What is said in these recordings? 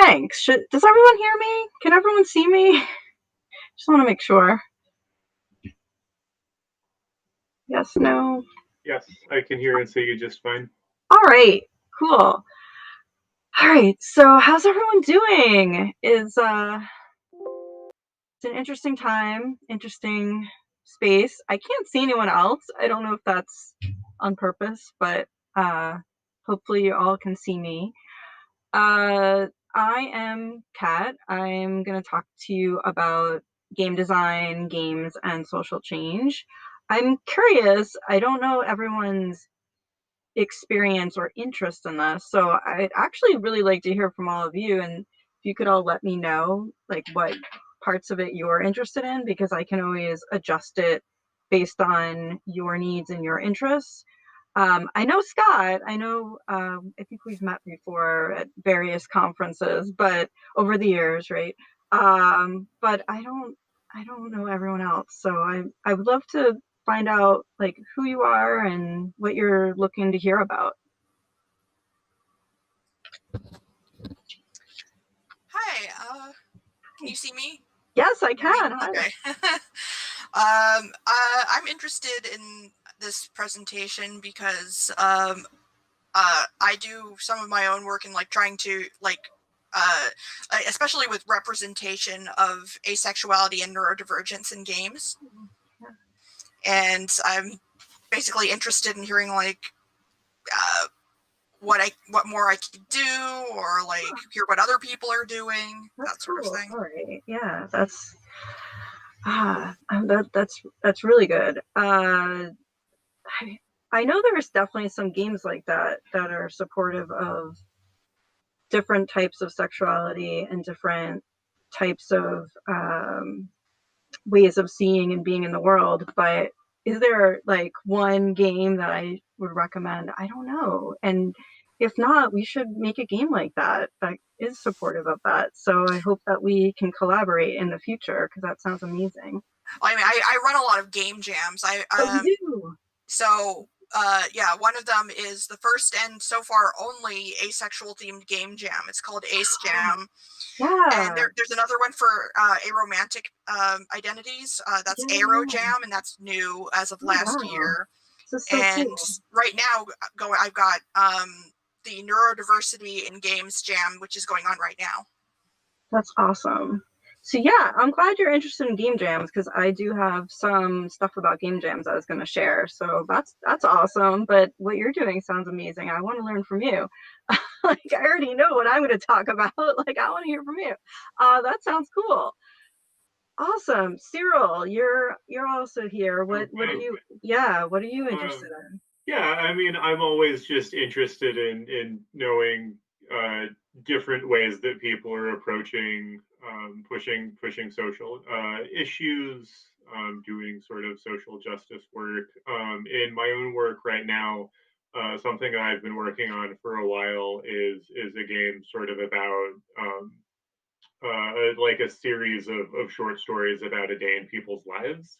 Thanks. Does everyone hear me? Can everyone see me? Just want to make sure. Yes, no. Yes, I can hear and see you just fine. All right, cool. All right, so how's everyone doing? It's an interesting time, interesting space. I can't see anyone else. I don't know if that's on purpose, but uh hopefully you all can see me. Uh I am Kat. I'm going to talk to you about game design, games, and social change. I'm curious, I don't know everyone's experience or interest in this, so I'd actually really like to hear from all of you, and if you could all let me know like what parts of it you're interested in, because I can always adjust it based on your needs and your interests. I know Scott. I think we've met before at various conferences, but over the years, right? But I don't know everyone else. So I would love to find out like who you are and what you're looking to hear about. Hi, can you see me? Yes, I Hear me? can. Hi. Okay. I'm interested in this presentation because I do some of my own work in like trying to especially with representation of asexuality and neurodivergence in games, and I'm basically interested in hearing like what more I could do, or like hear what other people are doing, That's that sort of cool. thing. All right. Yeah, that's really good. I know there's definitely some games like that that are supportive of different types of sexuality and different types of ways of seeing and being in the world. But is there like one game that I would recommend? I don't know. And if not, we should make a game like that that is supportive of that. So I hope that we can collaborate in the future because that sounds amazing. Well, I mean, I run a lot of game jams. Oh, you do? So yeah, one of them is the first and so far only asexual themed game jam. It's called Ace Jam, and Yeah. there's another one for aromantic identities. That's Aero Yeah. Jam, and that's new as of Oh, last wow. year. This is so And cool. right now, I've got the neurodiversity in games jam, which is going on right now. That's awesome. So yeah, I'm glad you're interested in game jams because I do have some stuff about game jams I was going to share. So that's awesome. But what you're doing sounds amazing. I want to learn from you. Like I already know what I'm going to talk about. Like I want to hear from you. That sounds cool. Awesome, Cyril. You're also here. What are Okay. you? Yeah, what are you interested Um, in? yeah, I mean, I'm always just interested in knowing uh, different ways that people are approaching pushing social issues, doing sort of social justice work. In my own work right now, something I've been working on for a while is a game sort of about like a series of short stories about a day in people's lives.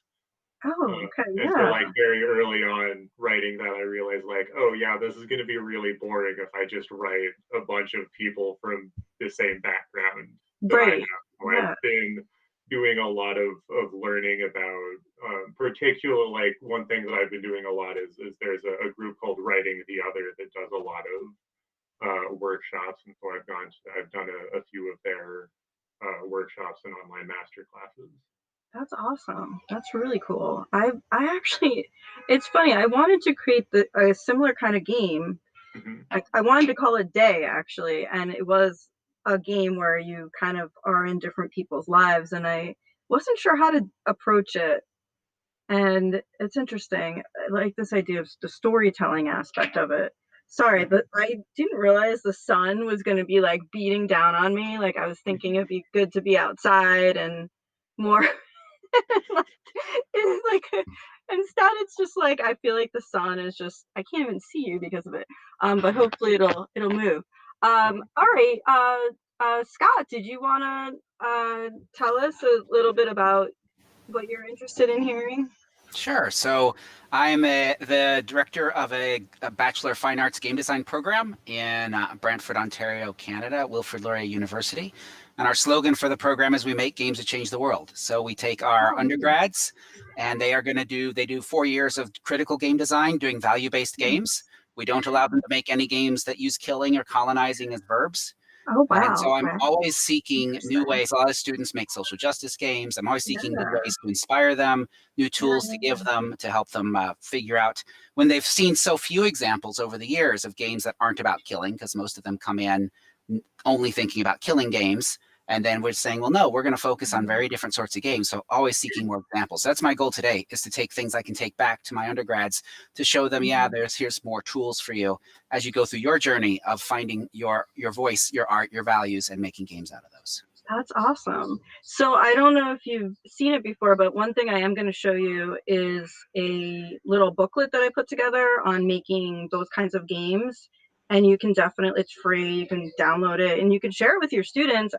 Oh, okay, And so, yeah, like, very early on writing that, I realized, like, oh, yeah, this is going to be really boring if I just write a bunch of people from the same background that I right, have. So I've yeah, been doing a lot of learning about, particular, like, one thing that I've been doing a lot is there's a group called Writing the Other that does a lot of workshops. And so I've done a few of their workshops and online master classes. that's awesome. That's really cool. I actually, it's funny. I wanted to create a similar kind of game. Mhm. I wanted to call it Day actually, and it was a game where you kind of are in different people's lives, and I wasn't sure how to approach it. And it's interesting. I like this idea of the storytelling aspect of it. Sorry, but I didn't realize the sun was going to be like beating down on me. Like I was thinking it'd be good to be outside and more like, it's like instead it's just like I feel like the sun is just I can't even see you because of it. But hopefully it'll move. All right. Scott, did you want to tell us a little bit about what you're interested in hearing? Sure. So I'm the director of a Bachelor of Fine Arts Game Design program in Brantford, Ontario, Canada, Wilfrid Laurier University. And our slogan for the program is "We make games that change the world." So we take our Oh, nice. undergrads, and they do 4 years of critical game design, doing value-based games. We don't allow them to make any games that use killing or colonizing as verbs. Oh, And wow. so I'm Okay. always seeking new Interesting. ways. A lot of students make social justice games. I'm always seeking new Yeah. ways to inspire them, new Yeah. tools to give them to help them figure out when they've seen so few examples over the years of games that aren't about killing, because most of them come in only thinking about killing games. And then we're saying, well, no, we're going to focus on very different sorts of games. So always seeking more examples. So that's my goal today, is to take things I can take back to my undergrads to show them, yeah, here's more tools for you as you go through your journey of finding your voice, your art, your values, and making games out of those. That's awesome. So I don't know if you've seen it before, but one thing I am going to show you is a little booklet that I put together on making those kinds of games. And you can definitely, it's free, you can download it and you can share it with your students.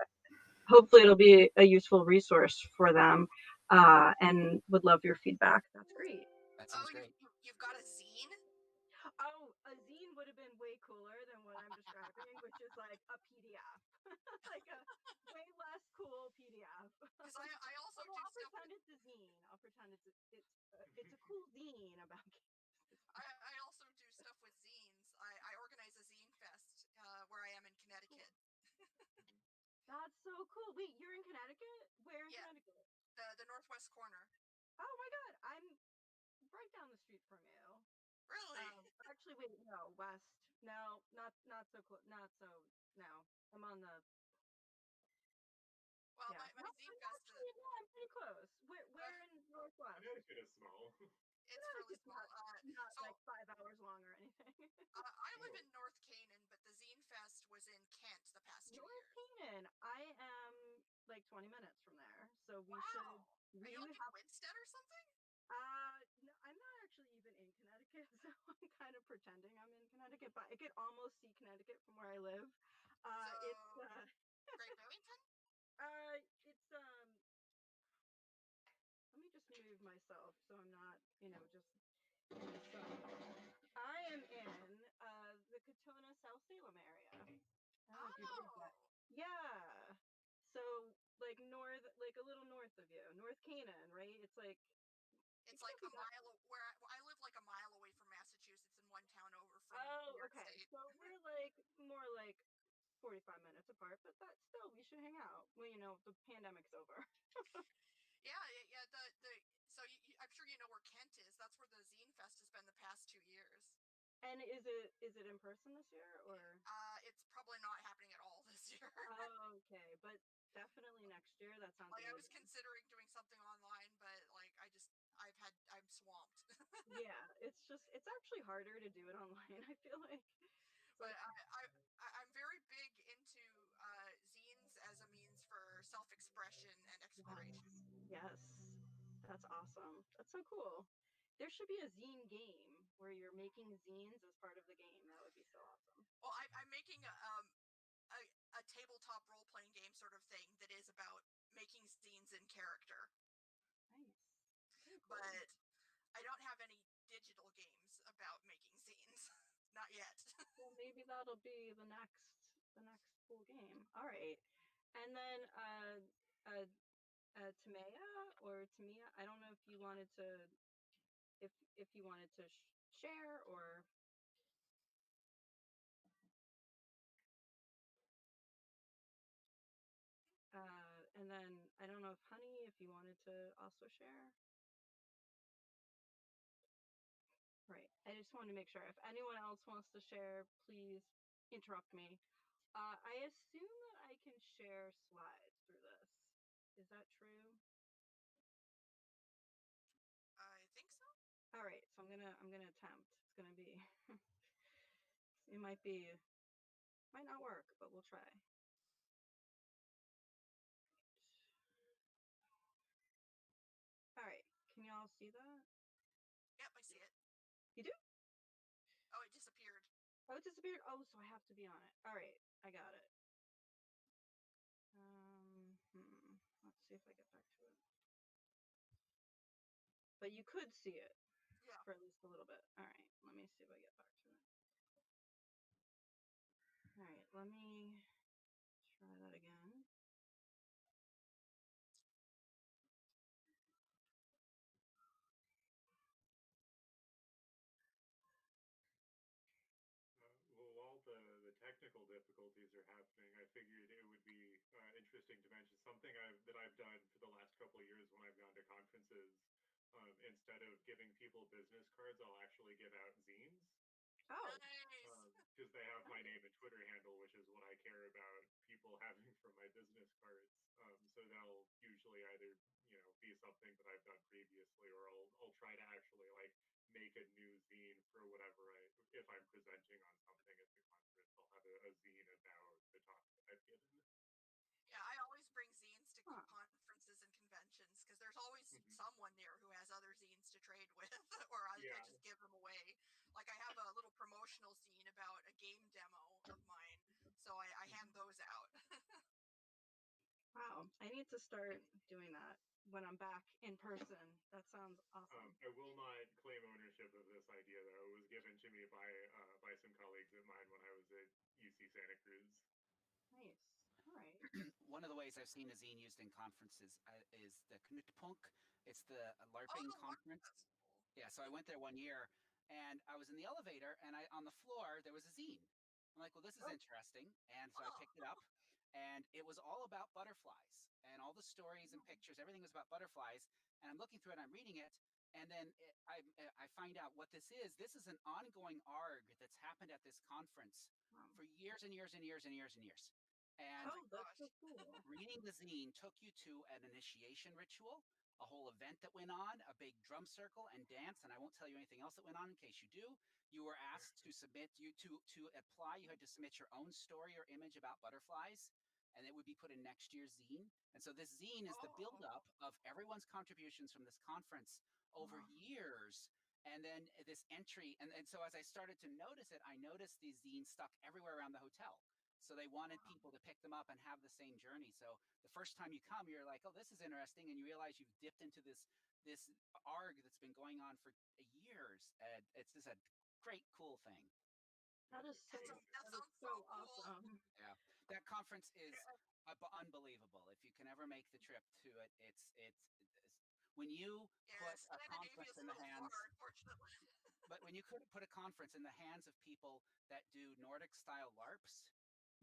Hopefully it'll be a useful resource for them, and would love your feedback. That's great. That Oh, sounds great. you've got a zine? Oh, a zine would have been way cooler than what I'm describing, which is like a PDF, like a way less cool PDF. Because I also Although do I'll stuff with pretend it's a zine. I'll pretend it's a cool zine about games. I also do stuff with zines. I organize a zine fest where I am in Connecticut. That's so cool. Wait, you're in Connecticut? Where in Yeah, Connecticut? the northwest corner. Oh my God, I'm right down the street from you. Really? Actually, wait, no, west. No, not so close. Not so. No, I'm on the. Well, Yeah, my no, zine I'm fest, actually no, I'm pretty close. Where in Northwest? Connecticut is small. it's fairly Connecticut's small. not So like 5 hours long or anything. I live Oh, in North Canaan, but the zine fest was in Kent the past 2 years. North Canaan. I am like 20 minutes from there, so we should. Wow. Are you We like in have. Winsted or something? No, I'm not actually even in Connecticut, so I'm kind of pretending I'm in Connecticut, but I could almost see Connecticut from where I live. So It's Great Barrington? it's let me just move myself so I'm not, just in the sun. I am in the Katona South Salem area. I don't know if you've heard of that. Oh. Yeah. So like north, like a little north of you, North Canaan, right? It's like it It's like can't be a that. mile where I live like a mile away from Massachusetts and one town over from New Oh, York okay. State. So we're like more like 45 minutes apart, but that still we should hang out. Well, the pandemic's over. Yeah, yeah. The so I'm sure you know where Kent is. That's where the Zine Fest has been the past 2 years. And is it in person this year or? It's probably not happening at all this year. Oh, okay, but definitely next year. That sounds Like I was amazing. considering doing something online, but like I'm swamped. Yeah, it's actually harder to do it online. I feel like it's But like I'm very big into zines as a means for self-expression and exploration. yes, yes, that's awesome. That's so cool. There should be a zine game where you're making zines as part of the game. That would be so awesome. Well, I'm making a, a tabletop role-playing game sort of thing that is about making zines in character, Nice, very cool. but I don't have any digital games about making zines. Not yet. Well, maybe that'll be the next cool game. All right, and then uh, Tamaya or Tamia. I don't know if you wanted to if you wanted to share or and then I don't know if Honey, if you wanted to also share. Right. I just wanted to make sure if anyone else wants to share, please interrupt me. I assume that I can share slides through this. Is that true? I think so. All right. So I'm gonna attempt. It's gonna be. It might not work, but we'll try. All right. Can y'all see that? Yep, I see it. You do? Oh, it disappeared. Oh, it disappeared. Oh, so I have to be on it. All right. I got it. Let's see if I get back to it. but you could see it Yeah. for at least a little bit. All right, let me see if I get back to it. All right, let me try that again. Well, while the technical difficulties are happening, I figured it would be interesting to mention something that I've done for the last couple of years when I've gone to conferences. Instead of giving people business cards, I'll actually give out zines. Oh, Nice. Because they have my name and Twitter handle, which is what I care about people having from my business cards. So they'll usually either be something that I've done previously, or I'll try to actually like make a new zine for whatever if I'm presenting on something at the conference, I'll have a zine about the talk that I've given. Yeah, I always bring zines to Huh. conferences and conventions because there's always Mhm. someone there who has other zines to trade with, or I Yeah. just give them away. Like I have a little promotional zine about a game demo of mine, so I hand those out. Wow, I need to start doing that when I'm back in person. That sounds awesome. I will not claim ownership of this idea, though. It was given to me by some colleagues of mine when I was at UC Santa Cruz. Nice. All right. One of the ways I've seen a zine used in conferences is the Knutpunkt. It's the Oh, LARPing the conference. that's cool. Yeah, so I went there one year, and I was in the elevator, and on the floor there was a zine. I'm like, well, this is Oh. interesting, and so I Oh. picked it up, and it was all about butterflies, and all the stories and pictures, everything was about butterflies. And I'm looking through it, I'm reading it, and then I find out what this is. This is an ongoing ARG that's happened at this conference Wow. for years and years and years and years and years. And my Oh, that's so gosh. cool. reading the zine took you to an initiation ritual, a whole event that went on, a big drum circle and dance. And I won't tell you anything else that went on in case you do. You were asked to submit to apply. You had to submit your own story or image about butterflies, and it would be put in next year's zine. And so this zine is the buildup of everyone's contributions from this conference over Wow. years. And then this entry. And so as I started to notice it, I noticed these zines stuck everywhere around the hotel. So they wanted people to pick them up and have the same journey. So the first time you come, you're like, oh, this is interesting. And you realize you've dipped into this ARG that's been going on for years. And it's just a great, cool thing. That is so, That that is sounds so so cool. awesome. Yeah, that conference is unbelievable. If you can ever make the trip to it, it's when you Yeah, put a Scandinavia conference is a in the little hands, far, unfortunately. but when you could put a conference in the hands of people that do Nordic style LARPs,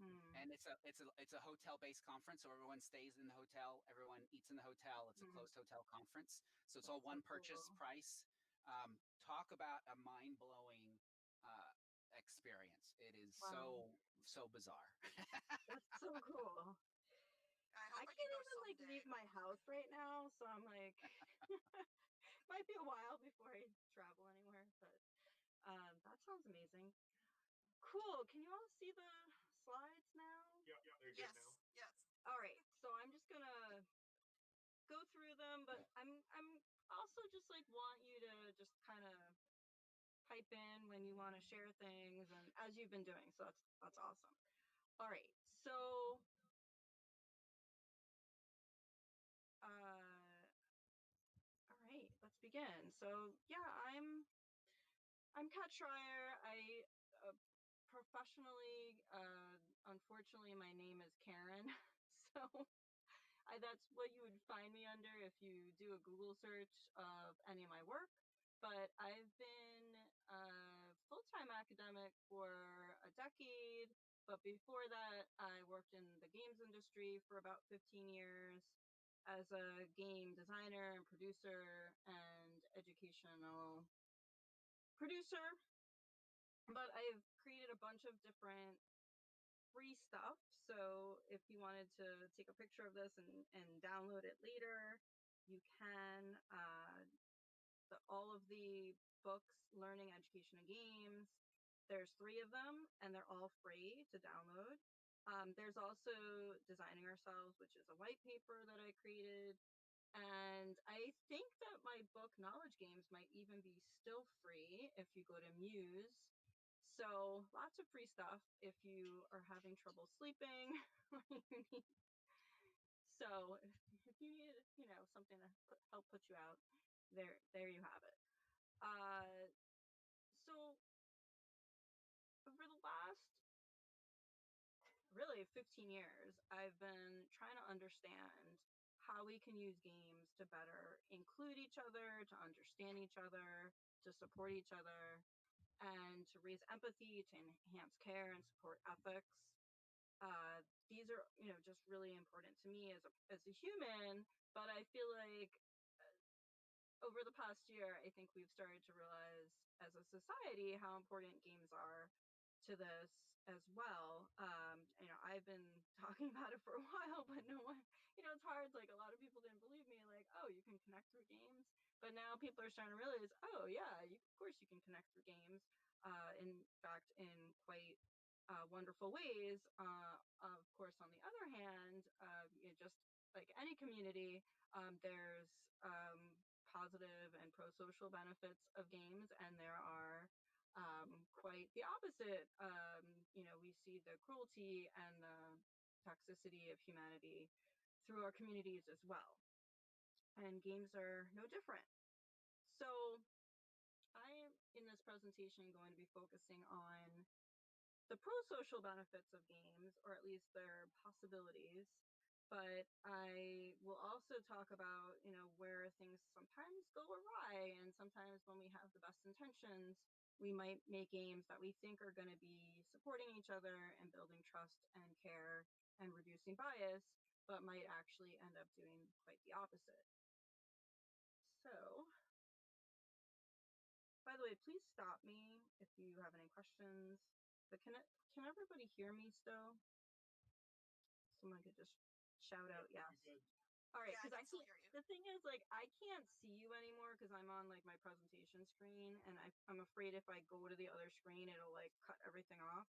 Hmm. and it's a hotel based conference, so everyone stays in the hotel, everyone eats in the hotel. It's a closed hotel conference, so it's all That's so one purchase cool. price. Talk about a mind blowing experience. It is Wow. so bizarre. That's so cool. I I hope can't I can go even like someday. leave my house right now, so I'm like, might be a while before I travel anywhere, but that sounds amazing. Cool. Can you all see the slides now? Yep, they're good now. Yes. All right. So I'm just gonna go through them, but I'm also just like want you to just kind of pipe in when you want to share things, and as you've been doing. So that's awesome. All right. So all right, let's begin. So yeah, I'm Kat Schreier. I professionally, unfortunately, my name is Karen. So that's what you would find me under if you do a Google search of any of my work. But I've been a full-time academic for a decade. But before that, I worked in the games industry for about 15 years as a game designer and producer and educational producer. But I've created a bunch of different free stuff. So if you wanted to take a picture of this and download it later, you can. All of the books, Learning, Education, and Games, there's 3 of them, and they're all free to download. There's also Designing Ourselves, which is a white paper that I created. And I think that my book, Knowledge Games, might even be still free if you go to Muse. So lots of free stuff if you are having trouble sleeping. So if you need, something to help put you out, there you have it. So over the last really 15 years, I've been trying to understand how we can use games to better include each other, to understand each other, to support each other, and to raise empathy, to enhance care and support ethics. These are, just really important to me as a human, but I feel like over the past year, I think we've started to realize as a society how important games are to this as well. I've been talking about it for a while, but no one, it's hard. Like a lot of people didn't believe me, like, oh, you can connect through games. But now people are starting to realize, oh yeah, of course you can connect through games. In fact, in quite wonderful ways. Of course, on the other hand, just like any community, there's positive and pro-social benefits of games, and there are quite the opposite. We see the cruelty and the toxicity of humanity through our communities as well, and games are no different. So I am in this presentation going to be focusing on the pro-social benefits of games, or at least their possibilities. But I will also talk about, where things sometimes go awry, and sometimes when we have the best intentions, we might make games that we think are going to be supporting each other and building trust and care and reducing bias, but might actually end up doing quite the opposite. So, by the way, please stop me if you have any questions. But can everybody hear me still? Someone could just shout out yes. All right, Yeah, I because can still hear you. the thing is, like, I can't see you anymore because I'm on like my presentation screen, and I'm afraid if I go to the other screen, it'll like cut everything off.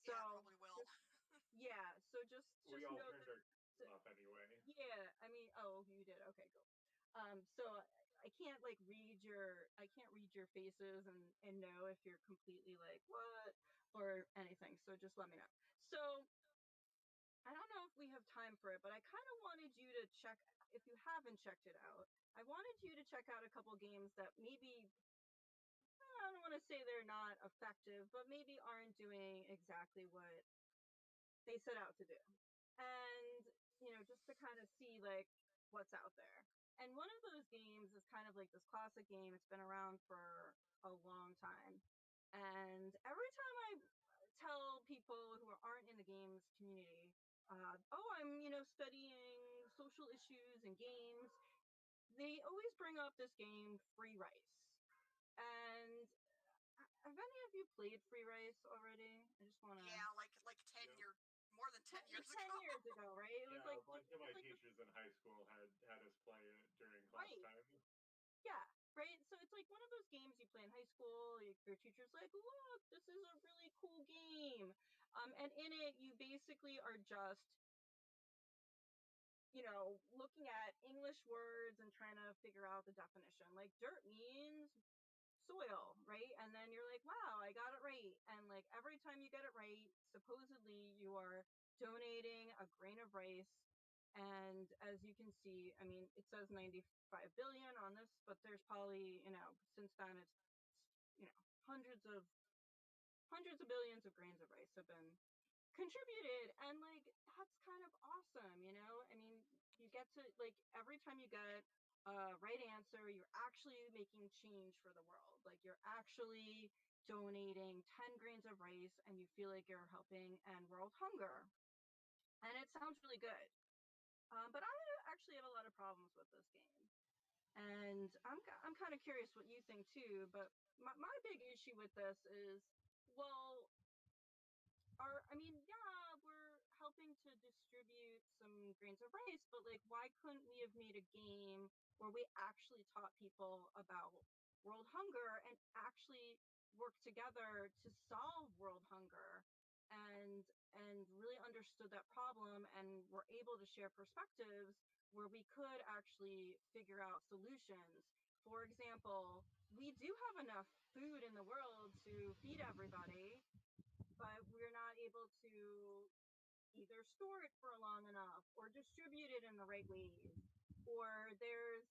So Yeah, it probably will. so just We all know turned that, our off anyway. yeah, I mean, oh, you did, okay, cool. So I can't like read your faces and know if you're completely like what or anything. So just let me know. So I don't know if we have time for it, but I kind of wanted you to check, if you haven't checked it out, I wanted you to check out a couple games that maybe, I don't want to say they're not effective, but maybe aren't doing exactly what they set out to do. And, just to kind of see like what's out there. And one of those games is kind of like this classic game. It's been around for a long time. And every time I tell people who aren't in the games community, oh, I'm, studying social issues and games, they always bring up this game, Free Rice. And have any of you played Free Rice already? I just want to. Yeah, like 10 Yeah. years, more than 10 like years 10 ago. years ago, right? It was Yeah, like a bunch of my like teachers in high school had us play it during class right. time. Yeah, right. So it's like one of those games you play in high school. Your teacher's like, "Look, this is a really cool game," and in it, you basically are just, looking at English words and trying to figure out the definition. Like dirt means soil, right? And then you're like, wow, I got it right. And like every time you get it right, supposedly you are donating a grain of rice. And as you can see, I mean, it says 95 billion on this, but there's probably, since then it's, you know, hundreds of billions of grains of rice have been contributed, and like that's kind of awesome. I mean, you get to, like, every time you get a right answer, you're actually making change for the world. Like you're actually donating 10 grains of rice and you feel like you're helping end world hunger, and it sounds really good. But I actually have a lot of problems with this game, and I'm kind of curious what you think too. But my big issue with this is, well, yeah, we're helping to distribute some grains of rice, but like, why couldn't we have made a game where we actually taught people about world hunger and actually work together to solve world hunger, and really understood that problem and were able to share perspectives where we could actually figure out solutions. For example, we do have enough food in the world to feed everybody, but we're not able to either store it for long enough or distribute it in the right ways. Or there's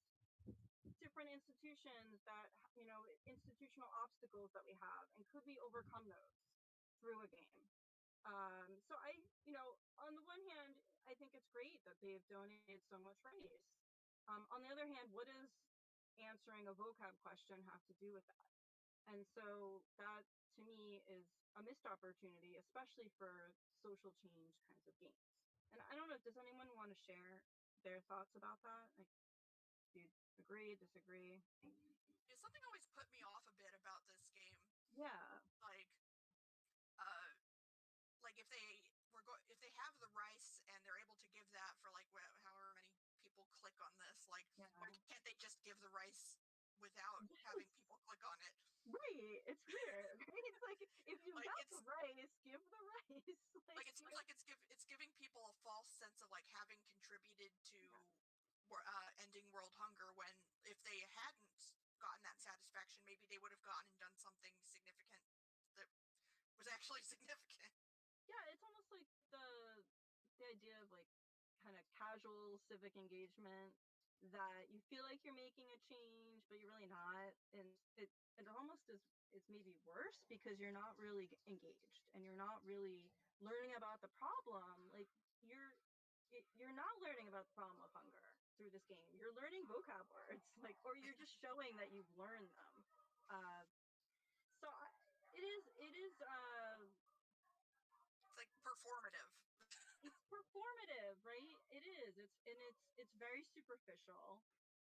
different institutions that, institutional obstacles that we have, and could we overcome those through a game? So on the one hand, I think it's great that they've donated so much rice. On the other hand, what does answering a vocab question have to do with that? And so that, to me, is a missed opportunity, especially for social change kinds of games. And I don't know, does anyone want to share their thoughts about that? Like, do you agree, disagree? Something always put me off a bit about this game. Yeah. Like if they have the rice and they're able to give that for like however many people click on this, like why can't they just give the rice without having people click on it? Right, it's weird, right? It's like, if you Like, got the rice, give the rice. Like it seems like it's giving people a false sense of like having contributed to ending world hunger, when if they hadn't gotten that satisfaction, maybe they would have gone and done something significant that was actually significant. Yeah, it's almost like the idea of like kind of casual civic engagement, that you feel like you're making a change, but you're really not. And it almost is, it's maybe worse because you're not really engaged and you're not really learning about the problem. Like you're not learning about the problem of hunger through this game. You're learning vocab words, like, or you're just showing that you've learned them. So it is It's like performative. It's performative, right? It is. It's very superficial.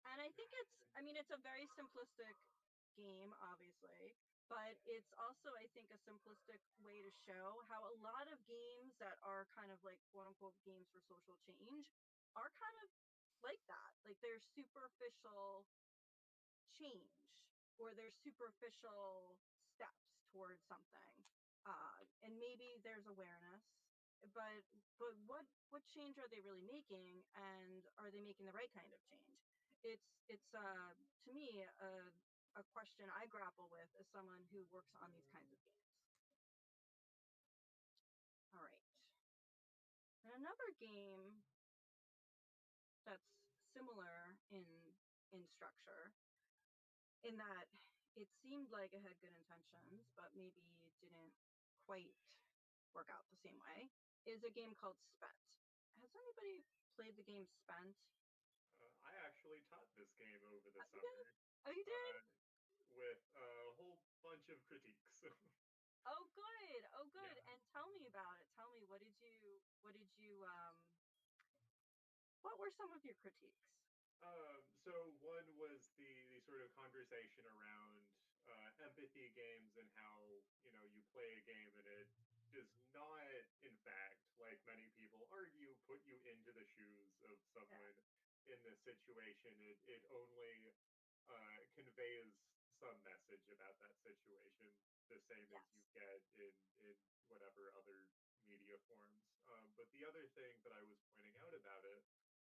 And I think it's a very simplistic game, obviously, but it's also, I think, a simplistic way to show how a lot of games that are kind of like quote unquote games for social change are kind of like that. Like they're superficial change, or they're superficial steps towards something. And maybe there's awareness, but what change are they really making, and are they making the right kind of change? It's to me a question I grapple with as someone who works on these kinds of games. All right. And another game that's similar in structure, in that it seemed like it had good intentions, but maybe didn't quite work out the same way, is a game called Spent. Has anybody played the game Spent? I actually taught this game over the summer. Yeah. Oh, you did? With a whole bunch of critiques. Oh, good. Oh, good. Yeah. And tell me about it. Tell me, what were some of your critiques? So one was the sort of conversation around empathy games, and how you play a game and it does not, in fact, like many people argue, put you into the shoes of someone in this situation. It only conveys some message about that situation, the same as you get in whatever other media forms. But the other thing that I was pointing out about it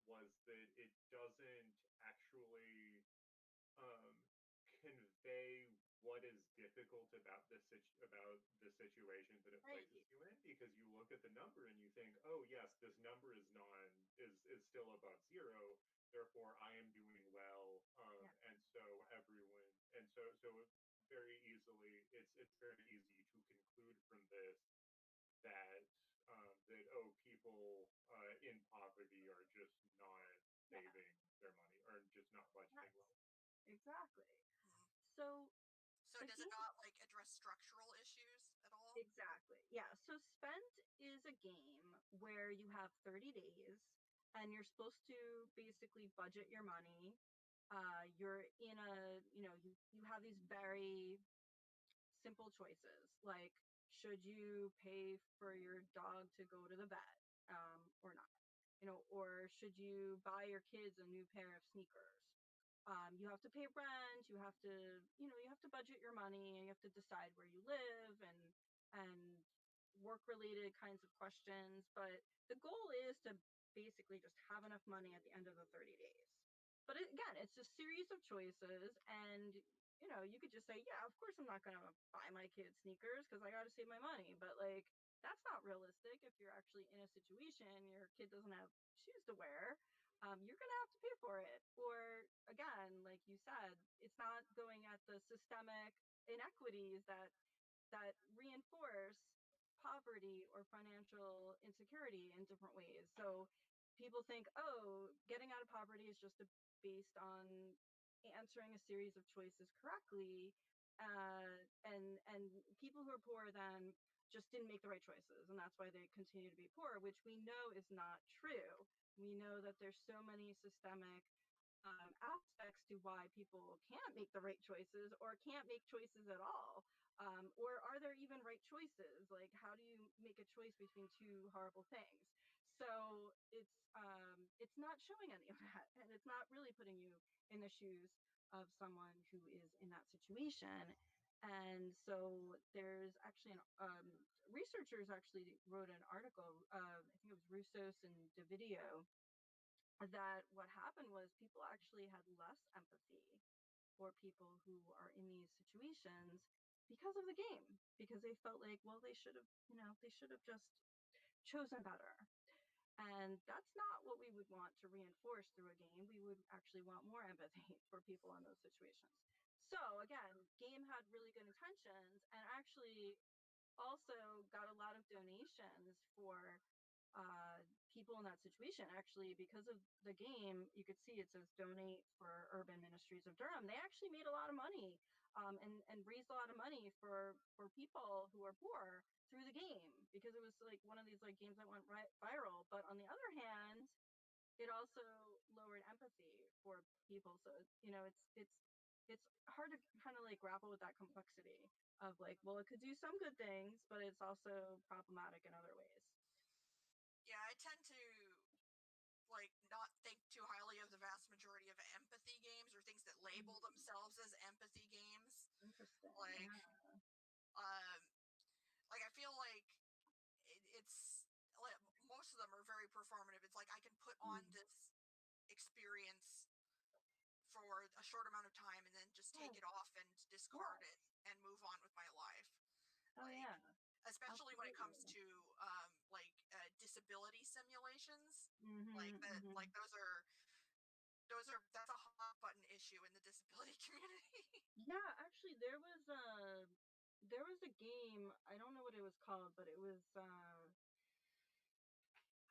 was that it doesn't actually convey what is difficult about the situation that it places you in, because you look at the number and you think, oh yes, this number is still above zero, therefore I am doing well, and so very easily it's very easy to conclude from this that people in poverty are just not saving their money, or just not budgeting well. Exactly. Mhm. So does it not like address structural issues at all? Exactly. Yeah. So Spent is a game where you have 30 days and you're supposed to basically budget your money. You're in you have these very simple choices, like, should you pay for your dog to go to the vet, or not? Or should you buy your kids a new pair of sneakers? You have to pay rent, you have to budget your money, and you have to decide where you live, and work related kinds of questions. But the goal is to basically just have enough money at the end of the 30 days. But again, it's a series of choices, and you could just say, yeah, of course I'm not going to buy my kids sneakers because I got to save my money. But like, that's not realistic if you're actually in a situation your kid doesn't have shoes to wear. you're gonna have to pay for it. Or again, like you said, it's not going at the systemic inequities that reinforce poverty or financial insecurity in different ways. So people think, oh, getting out of poverty is just based on answering a series of choices correctly, and people who are poor then just didn't make the right choices, and that's why they continue to be poor, which we know is not true. We know that there's so many systemic aspects to why people can't make the right choices or can't make choices at all. Or are there even right choices? Like, how do you make a choice between two horrible things? So it's not showing any of that, and it's not really putting you in the shoes of someone who is in that situation. And so there's actually researchers actually wrote an article, I think it was Roussos and Davidio, that what happened was people actually had less empathy for people who are in these situations because of the game, because they felt like, well, they should have, they should have just chosen better. And that's not what we would want to reinforce through a game. We would actually want more empathy for people in those situations. So again, game had really good intentions, and actually also got a lot of donations for people in that situation. Actually, because of the game, you could see it says donate for Urban Ministries of Durham. They actually made a lot of money, and raised a lot of money for people who are poor through the game, because it was like one of these like games that went viral. But on the other hand, it also lowered empathy for people. So it's hard to kind of like grapple with that complexity of like, well, it could do some good things, but it's also problematic in other ways. Yeah, I tend to like not think too highly of the vast majority of empathy games or things that label themselves as empathy games. Interesting. Like, Yeah. like I feel like it's like most of them are very performative. It's like I can put on this experience for a short amount of time and then just take it off and discard it and move on with my life. Oh Like, yeah. especially when it comes Absolutely. to disability simulations. Like Mm-hmm, that, mm-hmm. like that's a hot button issue in the disability community. Yeah, actually there was a game, I don't know what it was called, but it was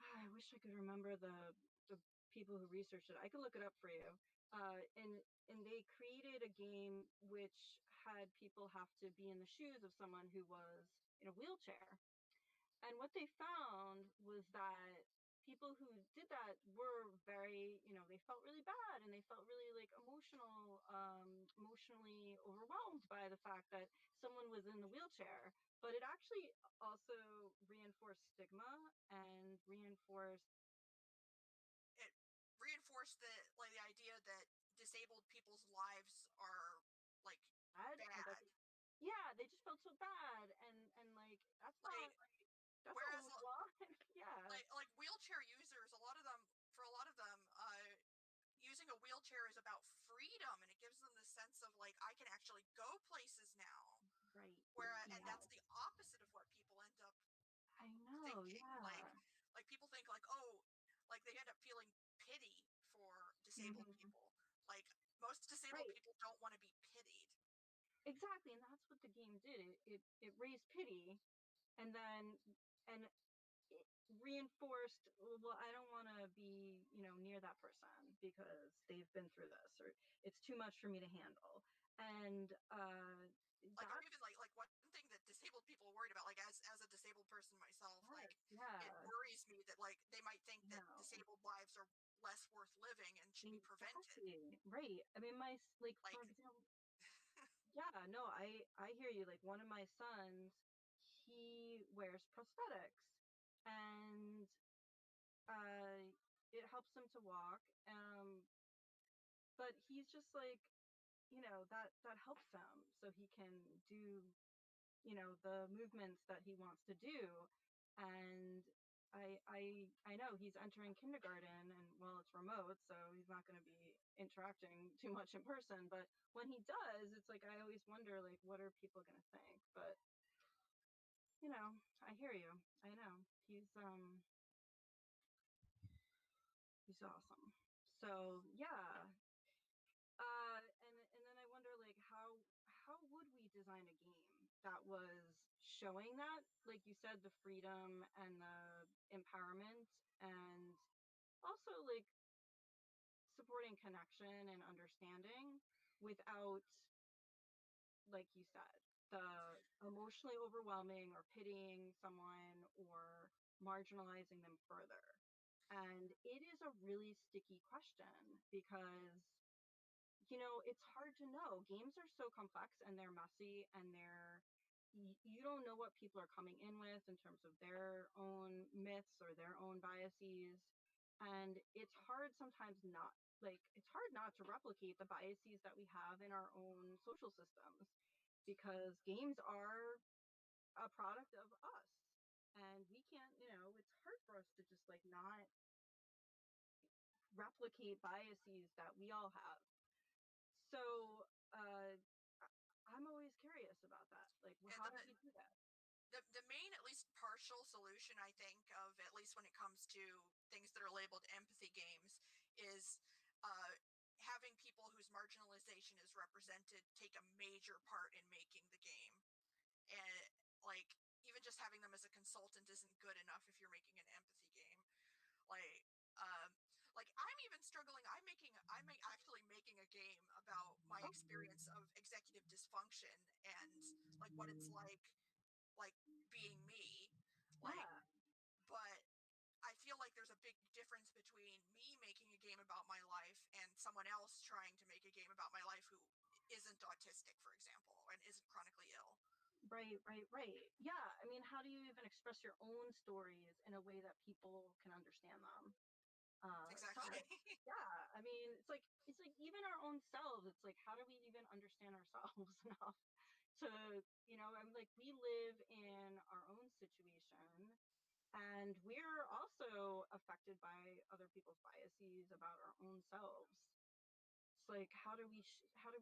I wish I could remember the people who researched it. I could look it up for you. And they created a game which had people have to be in the shoes of someone who was in a wheelchair. And what they found was that people who did that were very, they felt really bad, and they felt really like emotionally overwhelmed by the fact that someone was in the wheelchair. But it actually also reinforced stigma and reinforced It reinforced the idea that disabled people's lives are like bad, and that bad. yeah, they just felt so bad, and like Like that's not whereas what we want. Yeah. like wheelchair users, a lot of them, using a wheelchair is about freedom, and it gives them the sense of like I can actually go places now. Right. And that's the Yes. opposite of what people end up I know. thinking. Yeah. Like people think like, oh, like they end up feeling pity for disabled Hmm. people. Like most disabled Right. people don't want to be pitied. Exactly, and that's what the game did. It raised pity, and then and it reinforced, well, I don't want to be, near that person because they've been through this, or it's too much for me to handle. And Like or even that's like one thing that disabled people are worried about, like as a disabled person myself, like yes, it yeah, worries me that like they might think that no, disabled lives are less worth living and should be prevented. exactly, right. I mean, like, for Like example, yeah, no, I hear you. Like, one of my sons, he wears prosthetics, and uh it helps him to walk, but he's just like, that helps him so he can do, the movements that he wants to do. And I know he's entering kindergarten, and well, it's remote, so he's not going to be interacting too much in person, but when he does, it's like I always wonder, like, what are people going to think? But I hear you. I know he's awesome. So yeah. And then I wonder, like, how would we design a game that was showing that, like you said, the freedom and the empowerment, and also like supporting connection and understanding without, like you said, the emotionally overwhelming or pitying someone or marginalizing them further. And it is a really sticky question because, you know, it's hard to know. Games are so complex and they're messy, and you don't know what people are coming in with in terms of their own myths or their own biases. And it's hard sometimes not, like, it's hard not to replicate the biases that we have in our own social systems, because games are a product of us. And we can't, you know, it's hard for us to just like not replicate biases that we all have. So I'm always curious about that. Like, well, And how do we do that? the main, at least partial solution, I think, of at least when it comes to things that are labeled empathy games, is having people whose marginalization is represented take a major part in making the game. And like, even just having them as a consultant isn't good enough if you're making an empathy game. Like, um, like I'm even struggling. I'm actually making a game about my Oh, experience of executive dysfunction and like what it's like being me, like, yeah, but I feel like there's a big difference between me making a game about my life and someone else trying to make a game about my life who isn't autistic, for example, and isn't chronically ill. right. Yeah, I mean, how do you even express your own stories in a way that people can understand them? So Exactly. yeah, I mean, it's like even our own selves. It's like, how do we even understand ourselves enough to, you know? I'm like, we live in our own situation, and we're also affected by other people's biases about our own selves. It's like, how do we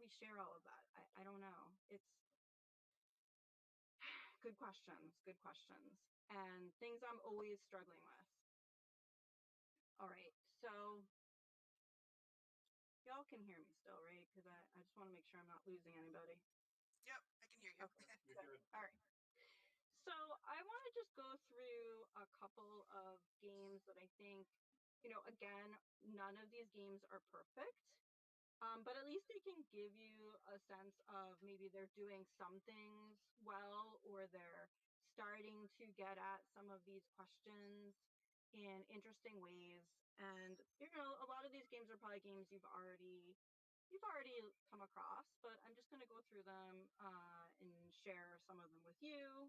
share all of that? I don't know. It's good questions, and things I'm always struggling with. All right, so y'all can hear me still, right? Because I just want to make sure I'm not losing anybody. Yep, I can hear you. Okay, You're good. good. All right. So I want to just go through a couple of games that I think, you know, again, none of these games are perfect, but at least they can give you a sense of maybe they're doing some things well, or they're starting to get at some of these questions in interesting ways. And, you know, a lot of these games are probably games you've already come across, but I'm just going to go through them and share some of them with you.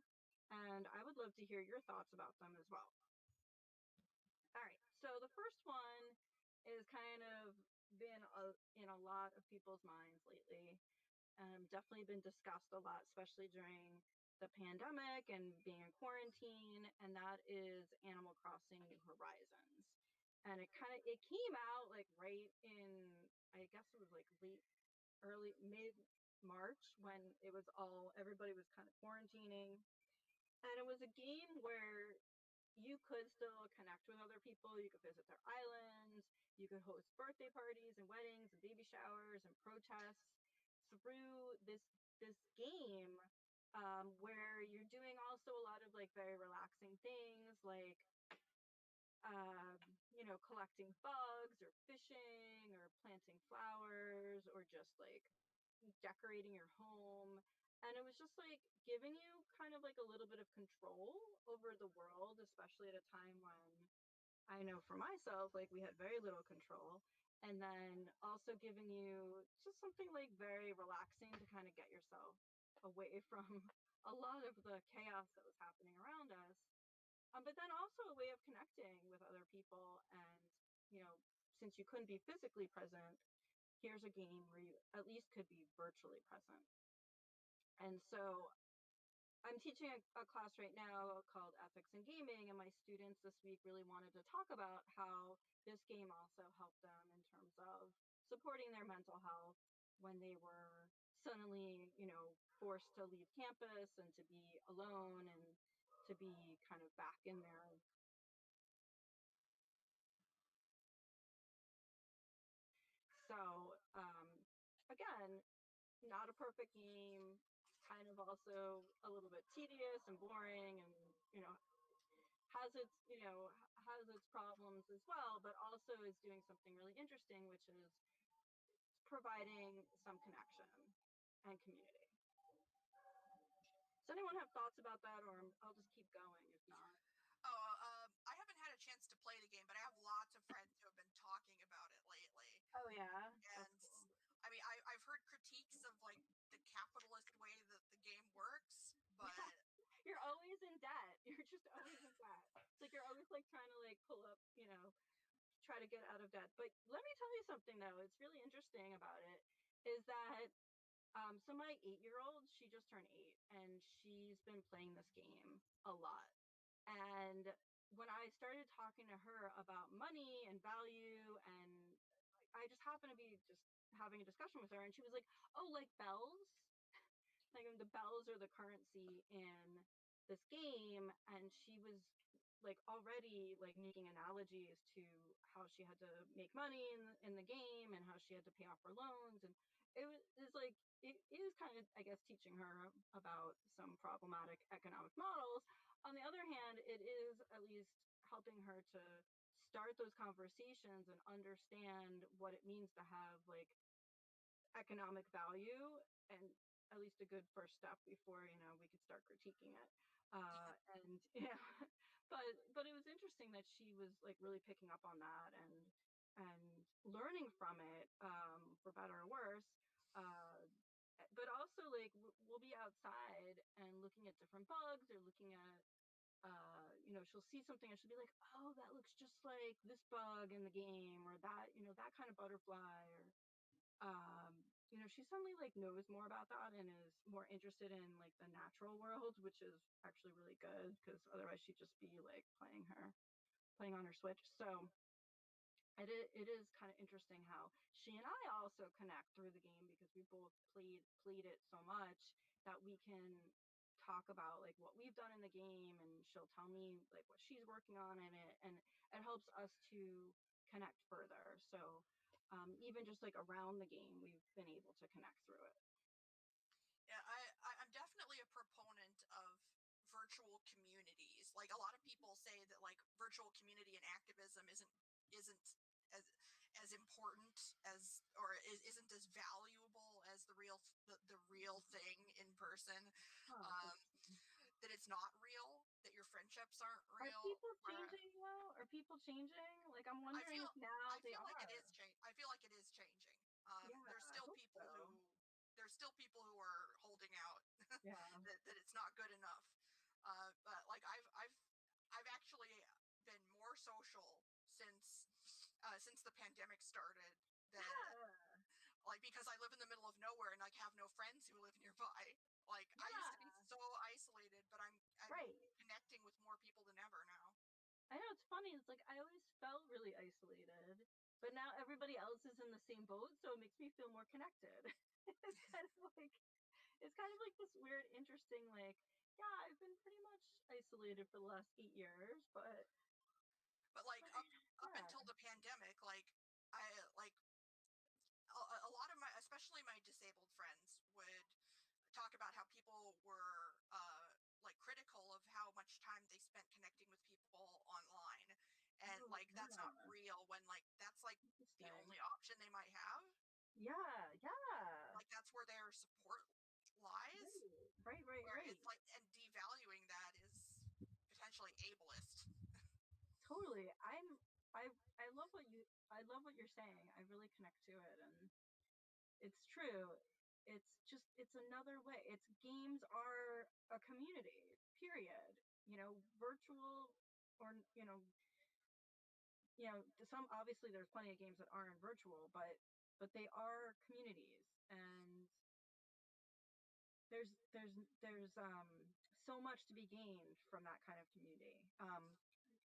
And I would love to hear your thoughts about them as well. All right, so the first one is kind of been in a lot of people's minds lately. Definitely been discussed a lot, especially during the pandemic and being in quarantine, and that is Animal Crossing New Horizons. And it came out like right in, I guess it was like early mid March, when it was everybody was kind of quarantining. And it was a game where you could still connect with other people. You could visit their islands. You could host birthday parties and weddings and baby showers and protests through this game, where you're doing also a lot of like very relaxing things, like you know, collecting bugs or fishing or planting flowers or just like decorating your home. And it was just like giving you kind of like a little bit of control over the world, especially at a time when I know for myself, like we had very little control. And then also giving you just something like very relaxing to kind of get yourself away from a lot of the chaos that was happening around us. But then also a way of connecting with other people. And, you know, since you couldn't be physically present, here's a game where you at least could be virtually present. And so I'm teaching a class right now called Ethics in Gaming, and my students this week really wanted to talk about how this game also helped them in terms of supporting their mental health when they were suddenly, you know, forced to leave campus and to be alone and to be kind of back in their not a perfect game, kind of also a little bit tedious and boring, and has its problems as well, but also is doing something really interesting, which is providing some connection and community. Does anyone have thoughts about that, or I'll just keep going if not? I haven't had a chance to play the game, but I have lots of friends who have been talking about it lately. Oh yeah, that's And cool. I mean, I've heard critiques of like the capitalist way that the game works, but You're always in debt. You're just always in debt. It's like you're always like trying to like pull up, try to get out of debt. But let me tell you something though. It's really interesting about it is that so my 8-year-old, she just turned 8, and she's been playing this game a lot. And when I started talking to her about money and value, and I just happened to be just having a discussion with her, and she was like, "Oh, like bells? Like the bells are the currency in this game." And she was like already like making analogies to how she had to make money in the game, and how she had to pay off her loans. And is like it is kind of, I guess, teaching her about some problematic economic models. On the other hand, it is at least helping her to start those conversations and understand what it means to have like economic value, and at least a good first step before we could start critiquing it. And yeah, but it was interesting that she was like really picking up on that, and learning from it, for better or worse. But also like we'll be outside and looking at different bugs, or looking at she'll see something and she'll be like, "Oh, that looks just like this bug in the game," or that that kind of butterfly, or she suddenly like knows more about that and is more interested in like the natural world, which is actually really good, because otherwise she'd just be like playing on her Switch. So it is kind of interesting how she and I also connect through the game, because we both played it so much that we can talk about like what we've done in the game, and she'll tell me like what she's working on in it, and it helps us to connect further. So even just like around the game, we've been able to connect through it. yeah, I'm definitely a proponent of virtual communities. Like a lot of people say that like virtual community and activism isn't as important as, or isn't as valuable as the real thing in person. Huh, Um, interesting. that it's not real, that your friendships aren't Are real. people Where changing though? Are people changing? Like I'm I wondering feel if now I they feel like it are. is change. I feel like it is changing. Yeah, There's I still hope people so. who are holding out Yeah. that it's not good enough. But like I've actually been more social since the pandemic started than Yeah. like, because I live in the middle of nowhere and like have no friends who live nearby. Like I used to be Yeah. so isolated, but I'm Right. connecting with more people than ever now. I know, it's funny. It's like I always felt really isolated, but now everybody else is in the same boat, so it makes me feel more connected. It's kind of like this weird, interesting, like, yeah, I've been pretty much isolated for the last 8 years, but But like up yeah, until the pandemic, like I like a lot of my, especially my disabled friends, would talk about how people were like critical of how much time they spent connecting with people online, and oh like that's not yeah, real, when like that's like the interesting. only option they might have. Yeah, yeah, Like that's where their support lies, where right. it's like, and devaluing that is potentially ableist. Totally. I love what you're saying. I really connect to it, and it's true. It's another way. It's games are a community, period. Virtual, or some, obviously there's plenty of games that aren't virtual, but they are communities, and there's so much to be gained from that kind of community.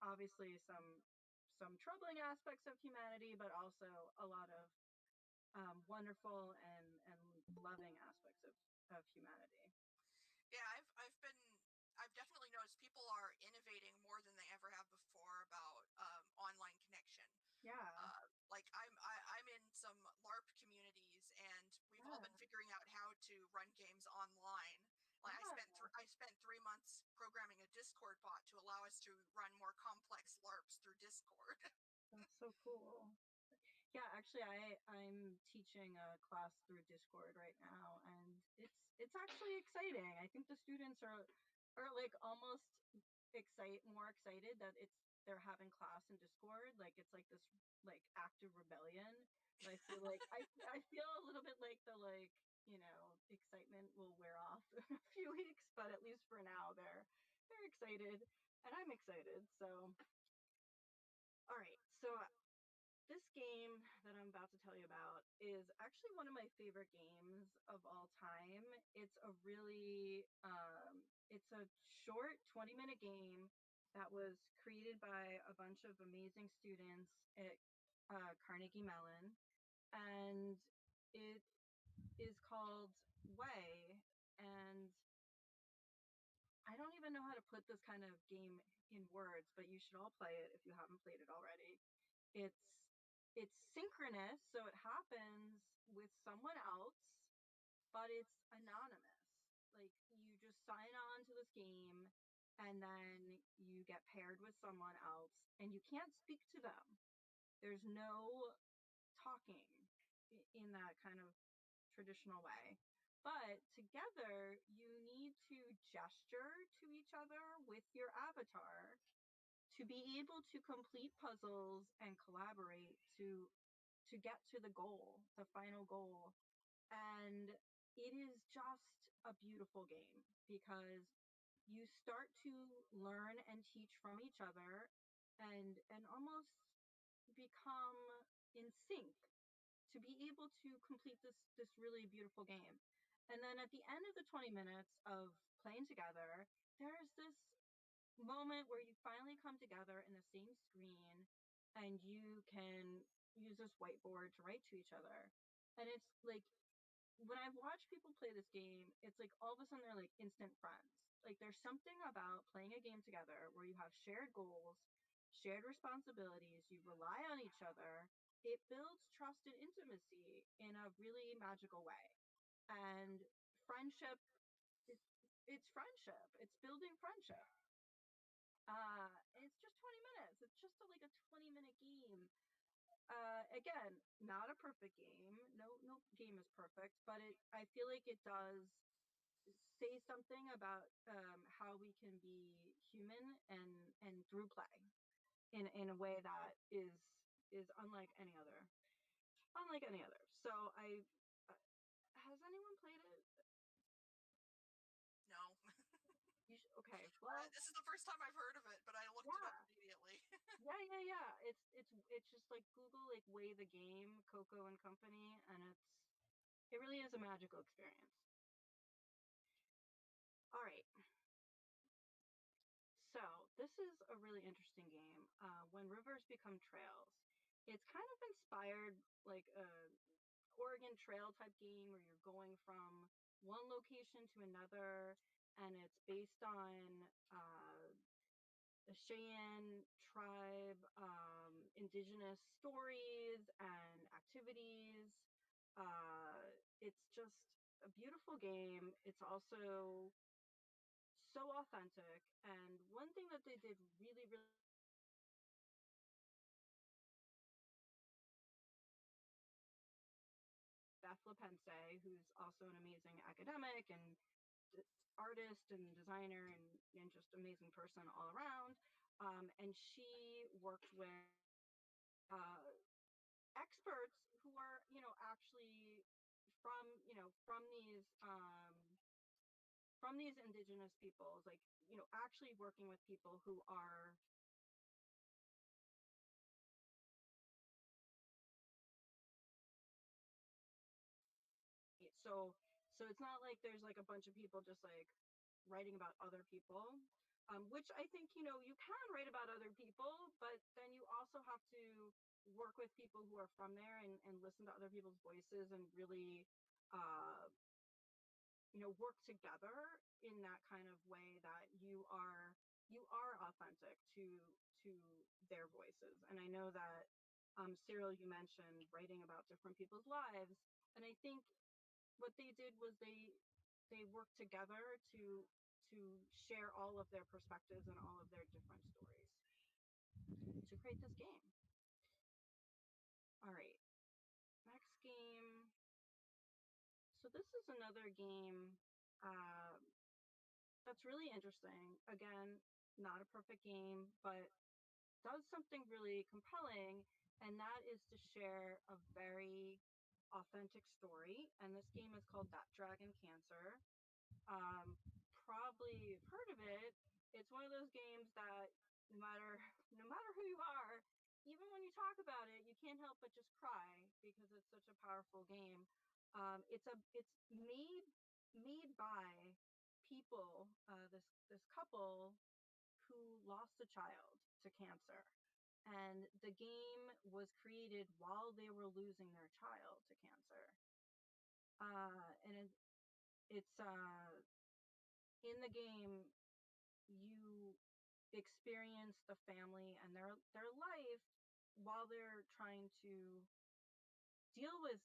Obviously some troubling aspects of humanity, but also a lot of wonderful and loving aspects of humanity. Yeah, I've definitely noticed people are innovating more than they ever have before about online connection. Yeah. Like I'm in some LARP communities, and and we've all been Yeah. figuring out how to run games online. Like Yeah. I spent 3 months programming a Discord bot to allow us to run more complex LARPs through Discord. That's so cool. Yeah, actually, I'm teaching a class through Discord right now, and it's actually exciting. I think the students are like almost more excited that they're having class in Discord. Like it's like this like active rebellion. And I feel like I feel a little bit like the like excitement will wear off in a few weeks, but at least for now they're excited, and I'm excited. So, all right, so this game that I'm about to tell you about is actually one of my favorite games of all time. It's a really, it's a short 20-minute game that was created by a bunch of amazing students at Carnegie Mellon, and it is called Way. And I don't even know how to put this kind of game in words, but you should all play it if you haven't played it already. It's it's synchronous, so it happens with someone else, but it's anonymous. Like you just sign on to this game and then you get paired with someone else and you can't speak to them. There's no talking in that kind of traditional way. But together, you need to gesture to each other with your avatar to be able to complete puzzles and collaborate to get to the goal, the final goal. And it is just a beautiful game because you start to learn and teach from each other and almost become in sync to be able to complete this really beautiful game. And then at the end of the 20 minutes of playing together, there's this moment where you finally come together in the same screen and you can use this whiteboard to write to each other. And it's like when I watch people play this game, it's like all of a sudden they're like instant friends. Like there's something about playing a game together where you have shared goals, shared responsibilities, you rely on each other. It builds trust and intimacy in a really magical way. And friendship, it's friendship. It's building friendship. It's just 20 minutes. It's just like a 20-minute game. Again, not a perfect game. No game is perfect, but I feel like it does say something about how we can be human and through play in a way that is unlike any other. Unlike any other. So uh, has anyone played it? No. Okay, well, This is the first time I've heard of it, but I looked it up yeah. immediately. Yeah. It's just like Google like Way the Game, Coco and Company, and it really is a magical experience. All right. So this is a really interesting game. When Rivers Become Trails. It's kind of inspired like a Oregon Trail type game where you're going from one location to another, and it's based on the Cheyenne tribe, indigenous stories and activities. It's just a beautiful game. It's also so authentic. And one thing that they did really, really Beth LaPense, who's also an amazing academic and artist and designer and just amazing person all around. And she worked with uh, experts who are actually from these indigenous peoples, like actually working with people who are so it's not like there's like a bunch of people just like writing about other people, which I think you can write about other people, but then you also have to work with people who are from there and listen to other people's voices and really uh, work together in that kind of way that you are authentic to their voices. And I know that Cyril, you mentioned writing about different people's lives, and I think what they did was they worked together to share all of their perspectives and all of their different stories to create this game. All right, next game. So this is another game that's really interesting. Again, not a perfect game, but does something really compelling, and that is to share a very authentic story. And this game is called That Dragon Cancer. Probably you've heard of it. It's one of those games that no matter who you are, even when you talk about it, you can't help but just cry because it's such a powerful game. It's made by people, this couple who lost a child to cancer, and the game was created while they were losing their child to cancer. And it's in the game you experience the family and their life while they're trying to deal with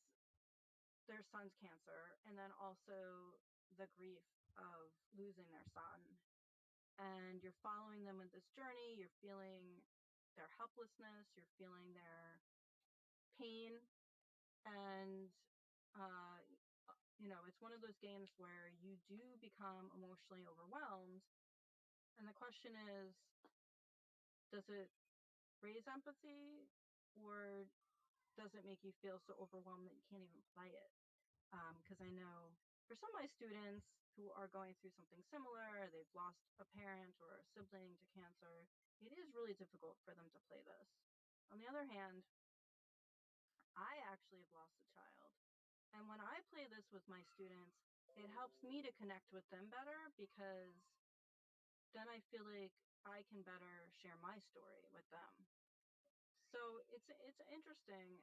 their son's cancer, and then also the grief of losing their son. And you're following them in this journey. You're feeling their helplessness, you're feeling their pain, and uh, it's one of those games where you do become emotionally overwhelmed. And the question is, does it raise empathy, or does it make you feel so overwhelmed that you can't even play it? Because I know for some of my students who are going through something similar, they've lost a parent or a sibling to cancer, it is really difficult for them to play this. On the other hand, I actually have lost a child. And when I play this with my students, it helps me to connect with them better, because then I feel like I can better share my story with them. So it's interesting,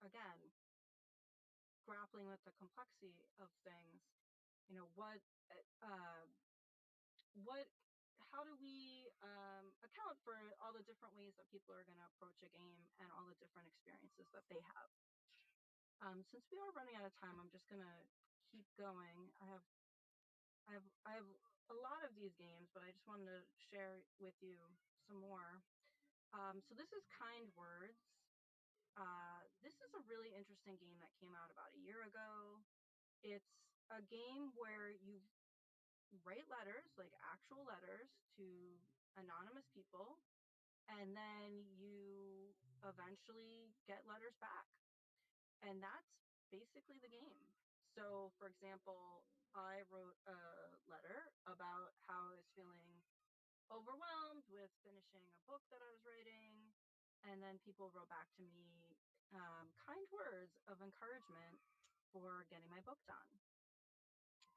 again, grappling with the complexity of things. You know, uh, what how do we account for all the different ways that people are going to approach a game and all the different experiences that they have. Since we are running out of time, I'm just going to keep going. I have a lot of these games, but I just wanted to share with you some more. So this is Kind Words. This is a really interesting game that came out about a year ago. It's a game where you write letters, like actual letters, to anonymous people, and then you eventually get letters back. And that's basically the game. So, for example, I wrote a letter about how I was feeling overwhelmed with finishing a book that I was writing. And then people wrote back to me kind words of encouragement for getting my book done.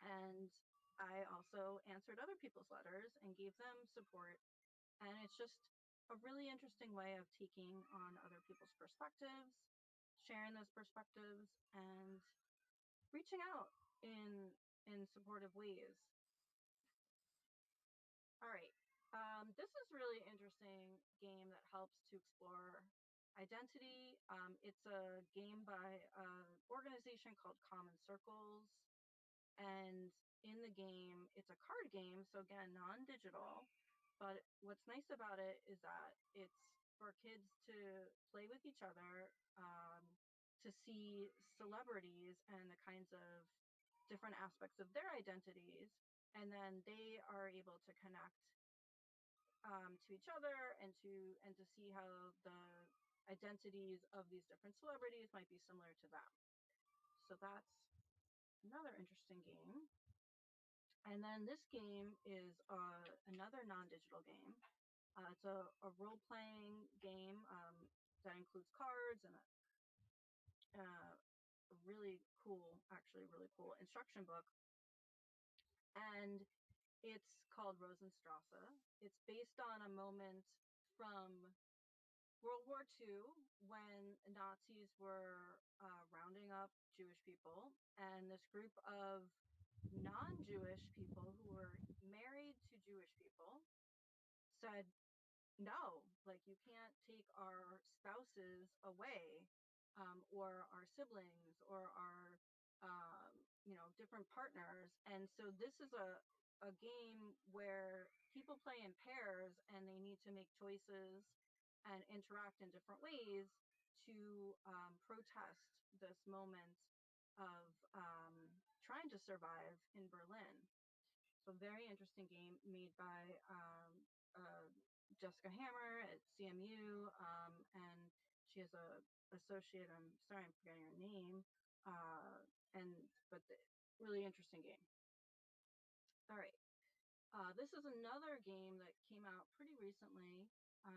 And I also answered other people's letters and gave them support. And it's just a really interesting way of taking on other people's perspectives, sharing those perspectives, and reaching out in supportive ways. All right. This is really interesting game that helps to explore identity. It's a game by an organization called Common Circles. And in the game, it's a card game. So again, non-digital. But what's nice about it is that it's for kids to play with each other, to see celebrities and the kinds of different aspects of their identities. And then they are able to connect to each other, and to see how the identities of these different celebrities might be similar to them. So that's another interesting game. And then this game is another non-digital game. It's a role-playing game that includes cards and a really cool, actually really cool instruction book. And it's called Rosenstrasse. It's based on a moment from World War II, when Nazis were rounding up Jewish people, and this group of non-Jewish people who were married to Jewish people said, no, like, you can't take our spouses away, or our siblings, or our different partners. And so this is a game where people play in pairs and they need to make choices and interact in different ways to protest this moment of trying to survive in Berlin. So very interesting game made by Jessica Hammer at CMU, and she has a associate. I'm sorry, I'm forgetting her name. But really interesting game. All right, this is another game that came out pretty recently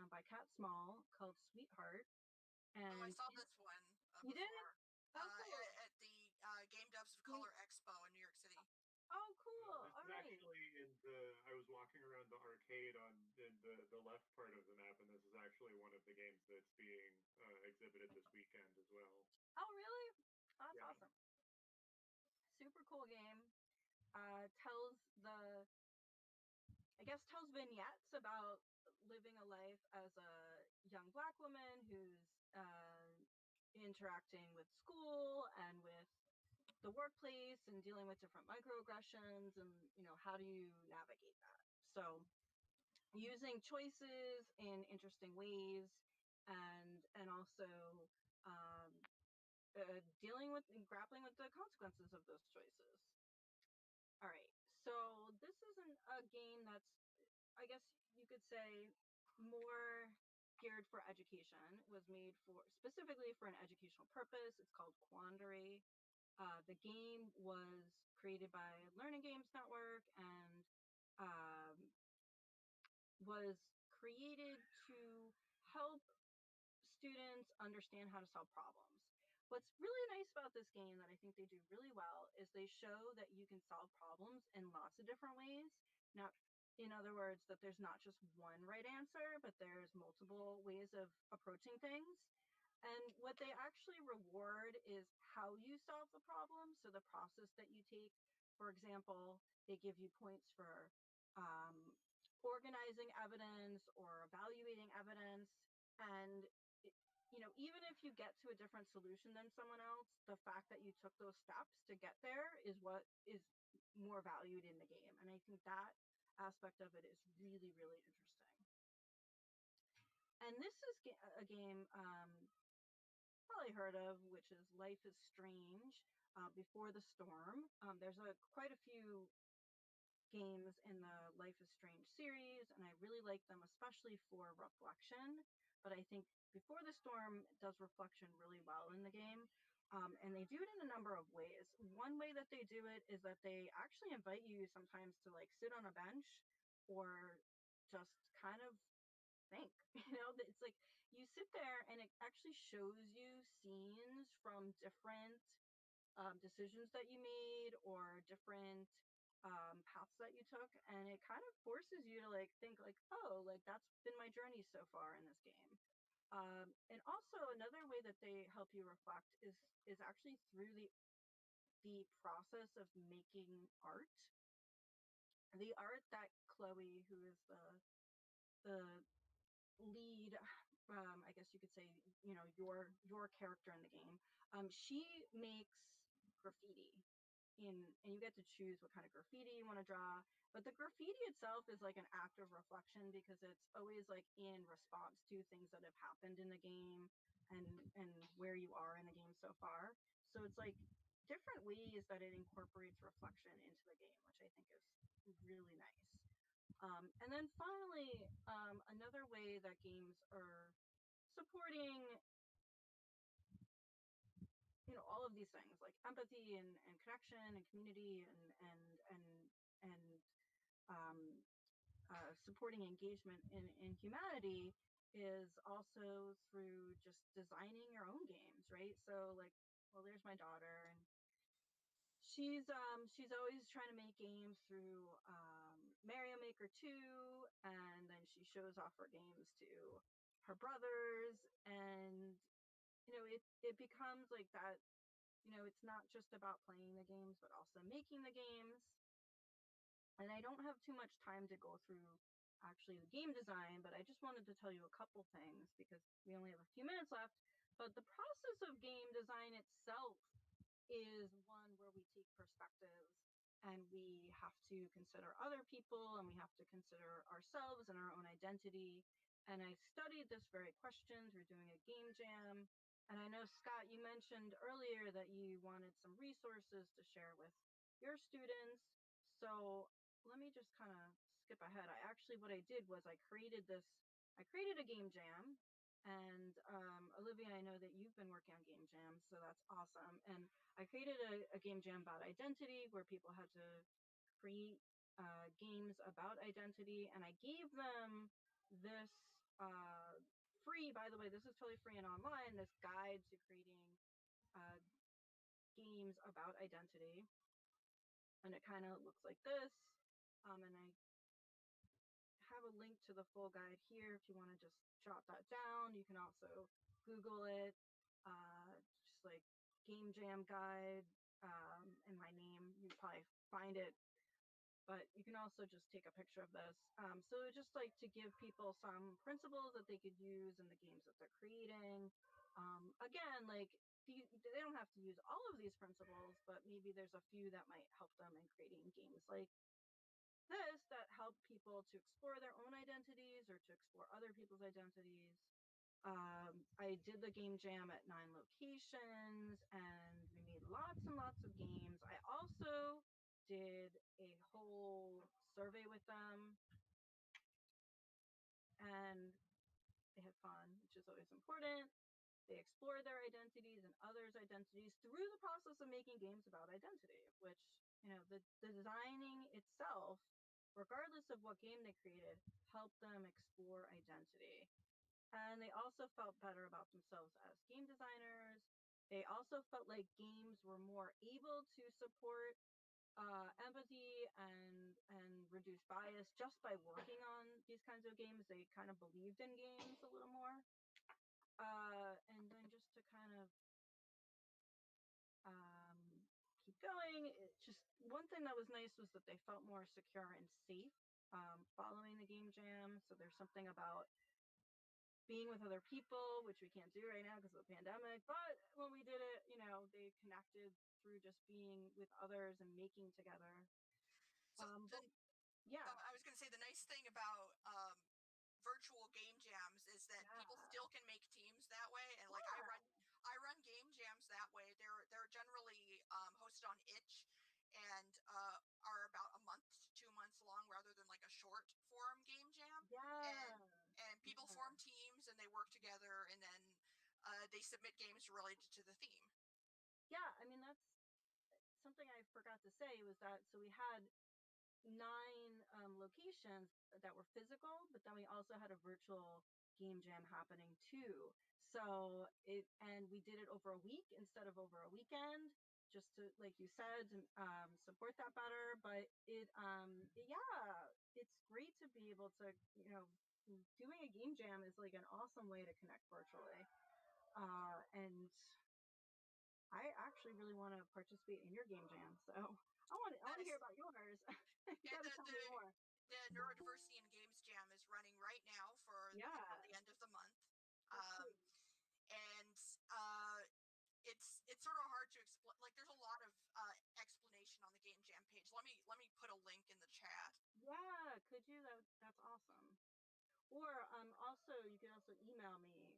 by Cat Small called Sweetheart. And I saw this one you did? before Oh, cool. at the Game Devs of Color Expo in New York City. Oh, cool. This All is right. actually I was walking around the arcade in the left part of the map, and this is actually one of the games that's being exhibited this weekend as well. Oh, really? That's Yeah. awesome. Super cool game. Tells vignettes about living a life as a young Black woman who's interacting with school and with the workplace and dealing with different microaggressions, and how do you navigate that. So using choices in interesting ways, and also dealing with and grappling with the consequences of those choices. All right, so this isn't a game that's, I guess you could say, more geared for education. It was made specifically for an educational purpose. It's called Quandary. The game was created by Learning Games Network and was created to help students understand how to solve problems. What's really nice about this game that I think they do really well is they show that you can solve problems in lots of different ways. Not, in other words, that there's not just one right answer, but there's multiple ways of approaching things. And what they actually reward is how you solve the problem. So the process that you take. For example, they give you points for organizing evidence or evaluating evidence. And even if you get to a different solution than someone else, the fact that you took those steps to get there is what is more valued in the game. And I think that aspect of it is really, really interesting. And this is a game probably heard of, which is Life is Strange, Before the Storm. There's quite a few games in the Life is Strange series, and I really like them, especially for reflection. But I think Before the Storm does reflection really well in the game. And they do it in a number of ways. One way that they do it is that they actually invite you sometimes to sit on a bench or just kind of think. It's like you sit there and it actually shows you scenes from different decisions that you made or different paths that you took, and it kind of forces you to think oh, that's been my journey so far in this game. And also another way that they help you reflect is actually through the process of making art. The art that Chloe, who is the lead, I guess you could say, your character in the game, she makes graffiti and you get to choose what kind of graffiti you want to draw. But the graffiti itself is like an act of reflection because it's always in response to things that have happened in the game and where you are in the game so far. So it's different ways that it incorporates reflection into the game, which I think is really nice. And then finally, another way that games are supporting, all of these things like empathy and connection and community and supporting engagement in humanity is also through just designing your own games, right? So well, there's my daughter, and she's always trying to make games through Mario Maker 2, and then she shows off her games to her brothers, and it becomes that. It's not just about playing the games but also making the games. And I don't have too much time to go through actually the game design, but I just wanted to tell you a couple things because we only have a few minutes left. But the process of game design itself is one where we take perspectives and we have to consider other people and we have to consider ourselves and our own identity. And I studied this very question through doing a game jam. And I know, Scott, you mentioned earlier that you wanted some resources to share with your students. So let me just kind of skip ahead. What I did was I created a game jam. And Olivia, I know that you've been working on game jams, so that's awesome. And I created a game jam about identity where people had to create games about identity, and I gave them this free, by the way, this is totally free and online, this guide to creating games about identity. And it kind of looks like this. And I have a link to the full guide here if you want to just jot that down. You can also Google it, just like game jam guide and my name, you probably find it. But you can also just take a picture of this. So just like to give people some principles that they could use in the games that they're creating. Again, like they don't have to use all of these principles, but maybe there's a few that might help them in creating games like this that help people to explore their own identities or to explore other people's identities. I did the game jam at 9 locations and we made lots and lots of games. I also did a whole survey with them and they had fun, which is always important. They explored their identities and others' identities through the process of making games about identity, which, you know, the designing itself, regardless of what game they created, helped them explore identity. And they also felt better about themselves as game designers. They also felt like games were more able to support empathy and reduce bias just by working on these kinds of games. They kind of believed in games a little more. And then just to kind of keep going, it just one thing that was nice was that they felt more secure and safe following the game jam. So there's something about being with other people, which we can't do right now because of the pandemic. But when we did it, you know, they connected through just being with others and making together. So Yeah. I was going to say the nice thing about virtual game jams is that people still can make teams that way, and like I run game jams that way. They're generally hosted on Itch and are about a month to 2 months long rather than like a short form game jam. Yeah. And people form teams and they work together, and then they submit games related to the theme. Yeah, I mean, that's something I forgot to say was that, so we had 9 locations that were physical, but then we also had a virtual game jam happening too. So and we did it over a week instead of over a weekend, just to, like you said, support that better. But yeah, it's great to be able to, you know, doing a game jam is like an awesome way to connect virtually. And I actually really want to participate in your game jam, so I want to hear about yours. You gotta tell me more. The Neurodiversity in Games Jam is running right now for until the end of the month. And it's sort of hard to explain. Like, there's a lot of explanation on the game jam page. Let me put a link in the chat. Yeah, could you? That's awesome. Or also you can also email me,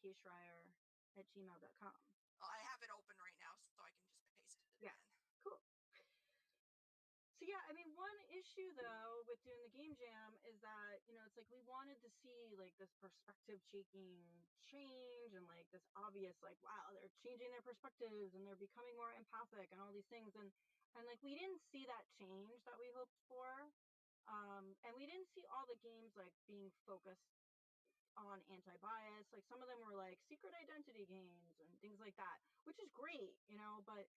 kschreier@gmail.com. I have it open right now, so I can just paste it in. Cool. So yeah, I mean, one issue though with doing the game jam is that, you know, it's like we wanted to see like this perspective taking change and like this obvious, like, wow, they're changing their perspectives and they're becoming more empathic and all these things. And like we didn't see that change that we hoped for. And we didn't see all the games like being focused on anti-bias. Like some of them were like secret identity games and things like that, which is great, you know, but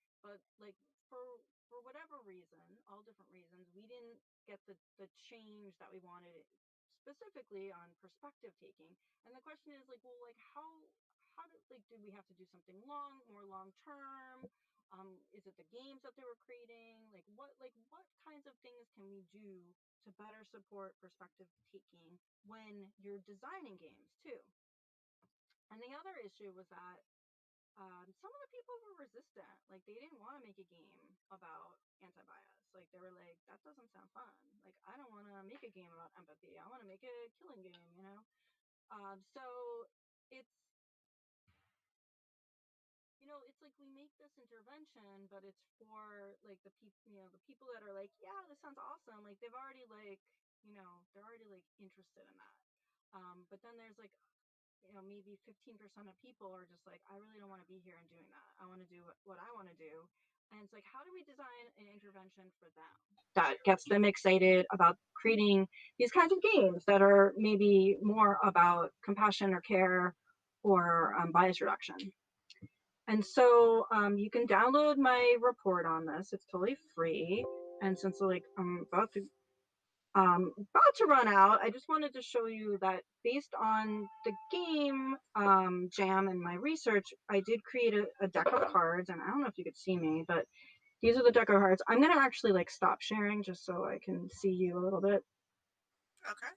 like for whatever reason, all different reasons, we didn't get the change that we wanted, specifically on perspective taking. And the question is like, well, like how did we have to do something more long term? Is it the games that they were creating? Like what kinds of things can we do to better support perspective taking when you're designing games too? And the other issue was that some of the people were resistant. Like they didn't want to make a game about anti-bias. Like they were like, that doesn't sound fun. Like I don't want to make a game about empathy. I want to make a killing game, you know? So it's, you know, it's like we make this intervention, but it's for like the people, you know, the people that are like, yeah, this sounds awesome. Like they've already like, you know, they're already like interested in that. But then there's like, you know, maybe 15% of people are just like, I really don't want to be here and doing that. I want to do what I want to do. And it's like, how do we design an intervention for them that gets them excited about creating these kinds of games that are maybe more about compassion or care or bias reduction? And so you can download my report on this. It's totally free. And since like I'm about to run out, I just wanted to show you that based on the game jam and my research, I did create a deck of cards. And I don't know if you could see me, but these are the deck of cards. I'm going to actually like stop sharing just so I can see you a little bit. Okay.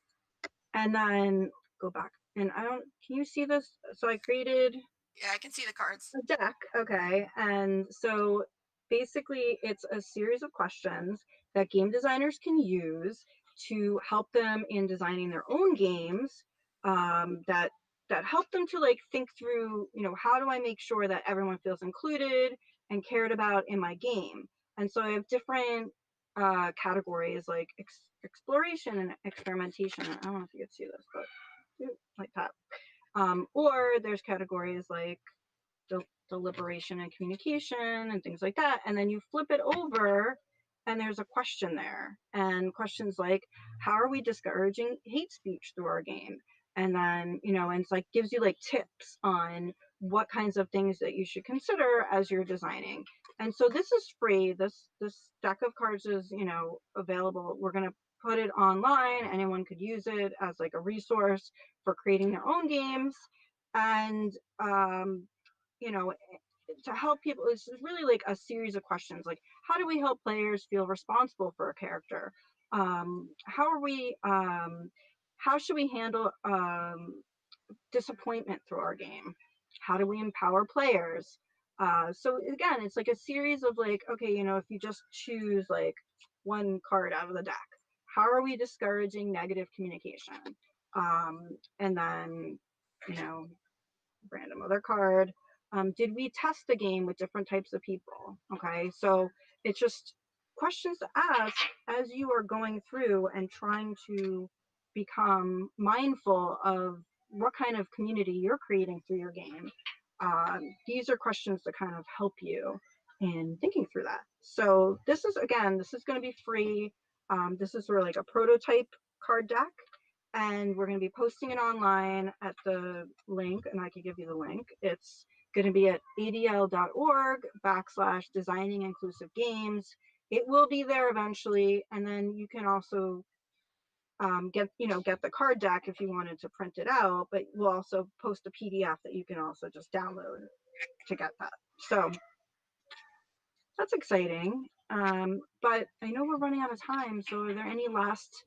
And then go back. And I don't, can you see this? So I created Yeah, I can see the cards. a deck. Okay. And so basically it's a series of questions that game designers can use to help them in designing their own games, that help them to like think through, you know, how do I make sure that everyone feels included and cared about in my game? And so I have different categories like exploration and experimentation. I don't know if you can see this, but like that. Or there's categories like deliberation and communication and things like that. And then you flip it over and there's a question there. And questions like, how are we discouraging hate speech through our game? And then, you know, and it's like gives you like tips on what kinds of things that you should consider as you're designing. And so this is free. This deck of cards is, you know, available. We're going to put it online. Anyone could use it as like a resource for creating their own games. And you know, to help people, it's really like a series of questions like, how do we help players feel responsible for a character? How should we handle disappointment through our game? How do we empower players? So again, it's like a series of like, okay, you know, if you just choose like one card out of the deck, how are we discouraging negative communication? And then, you know, random other card. Did we test the game with different types of people? Okay, so it's just questions to ask as you are going through and trying to become mindful of what kind of community you're creating through your game. These are questions to kind of help you in thinking through that. So this is, again, this is going to be free. This is sort of like a prototype card deck. And we're going to be posting it online at the link, and I can give you the link. It's going to be at adl.org/designing inclusive games. It will be there eventually, and then you can also get the card deck if you wanted to print it out, but we'll also post a PDF that you can also just download to get that. So that's exciting. But I know we're running out of time, so are there any last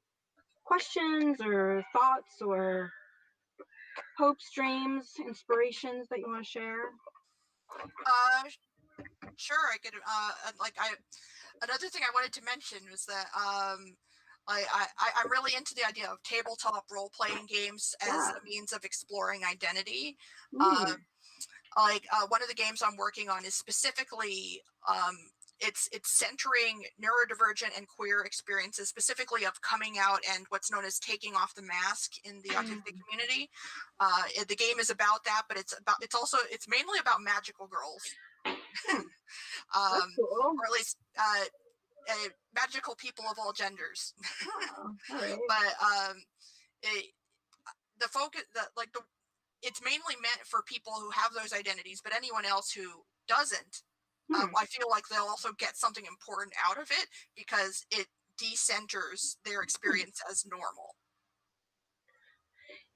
questions or thoughts or hopes, dreams, inspirations that you want to share? Sure, I could. Another thing I wanted to mention was that I'm really into the idea of tabletop role playing games as a means of exploring identity. One of the games I'm working on is specifically it's centering neurodivergent and queer experiences, specifically of coming out and what's known as taking off the mask in the autistic community. The game is about that, but it's mainly about magical girls. That's cool. Or at least magical people of all genders. Oh, all right. But the focus, it's mainly meant for people who have those identities, but anyone else who doesn't, I feel like they'll also get something important out of it because it decenters their experience as normal.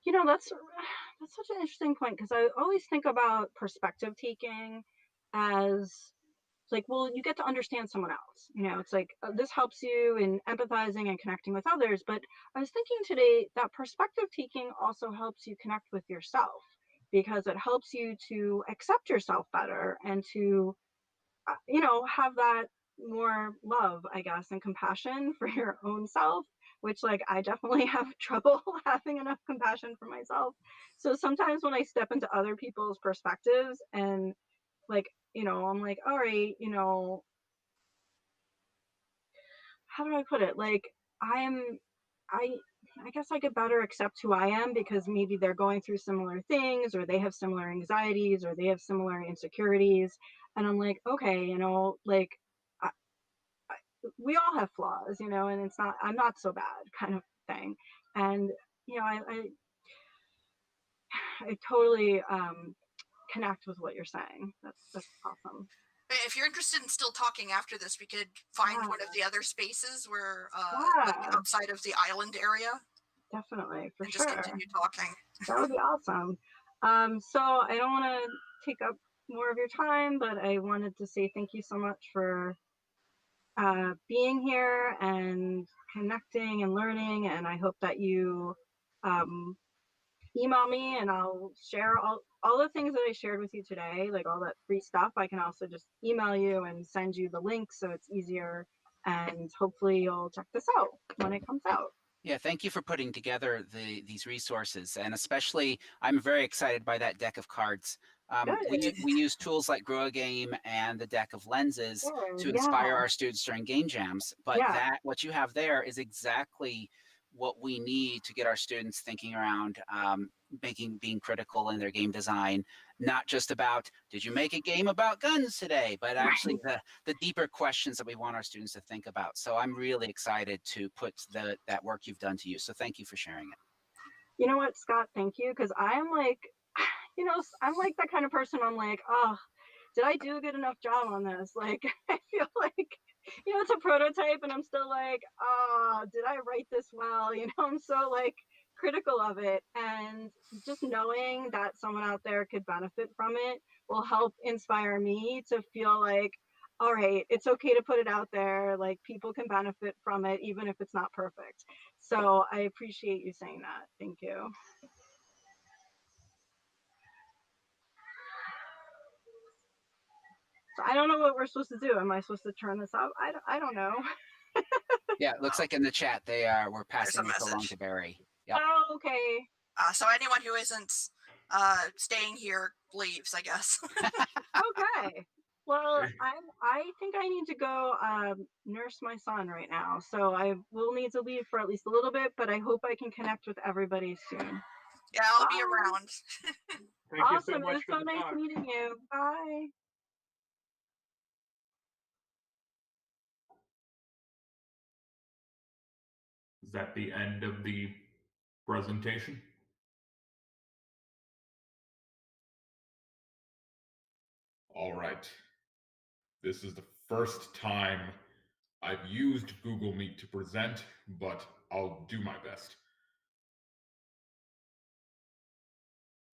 You know, that's such an interesting point because I always think about perspective taking as like, well, you get to understand someone else. You know, it's like this helps you in empathizing and connecting with others. But I was thinking today that perspective taking also helps you connect with yourself. because it helps you to accept yourself better and to, have that more love, I guess, and compassion for your own self, which, like, I definitely have trouble having enough compassion for myself. So sometimes when I step into other people's perspectives and, like, I'm like, all right, how do I put it? Like, I am, I, I guess I could better accept who I am because maybe they're going through similar things, or they have similar anxieties, or they have similar insecurities. And I'm like, okay, like, I, we all have flaws, and I'm not so bad kind of thing. And, I totally connect with what you're saying. That's awesome. If you're interested in still talking after this, we could find one of Yeah, the other spaces where, like yeah, outside of the island area, definitely, for and just sure. continue talking. That would be awesome. So I don't want to take up more of your time, but I wanted to say thank you so much for being here and connecting and learning. And I hope that you um, email me, and I'll share all the things that I shared with you today, like all that free stuff. I can also just email you and send you the link so it's easier. And hopefully you'll check this out when it comes out. Yeah, thank you for putting together these resources, and especially I'm very excited by that deck of cards. Good. We use tools like Grow a Game and the deck of lenses to Good. inspire Yeah. our students during game jams. But Yeah. what you have there is exactly what we need to get our students thinking around being critical in their game design, not just about did you make a game about guns today, but actually the deeper questions that we want our students to think about. So I'm really excited to put that work you've done to use. So thank you for sharing it. You know what, Scott? Thank you. Because I'm like, I'm like that kind of person. I'm like, oh, did I do a good enough job on this? Like, I feel like, it's a prototype, and I'm still like, oh, did I write this well? I'm so like critical of it. And just knowing that someone out there could benefit from it will help inspire me to feel like, all right, it's okay to put it out there. Like, people can benefit from it, even if it's not perfect. So I appreciate you saying that. Thank you. So I don't know what we're supposed to do. Am I supposed to turn this up? I don't know. Yeah, it looks like in the chat we're passing this along message. to Barry. Yep. Oh, okay. So anyone who isn't staying here leaves, I guess. Okay. Well, I think I need to go nurse my son right now. So I will need to leave for at least a little bit, but I hope I can connect with everybody soon. Yeah, I'll be Bye. around. Thank you so Awesome. It much was for so the nice talk. meeting you. Bye. Is that the end of the presentation? All right. This is the first time I've used Google Meet to present, but I'll do my best.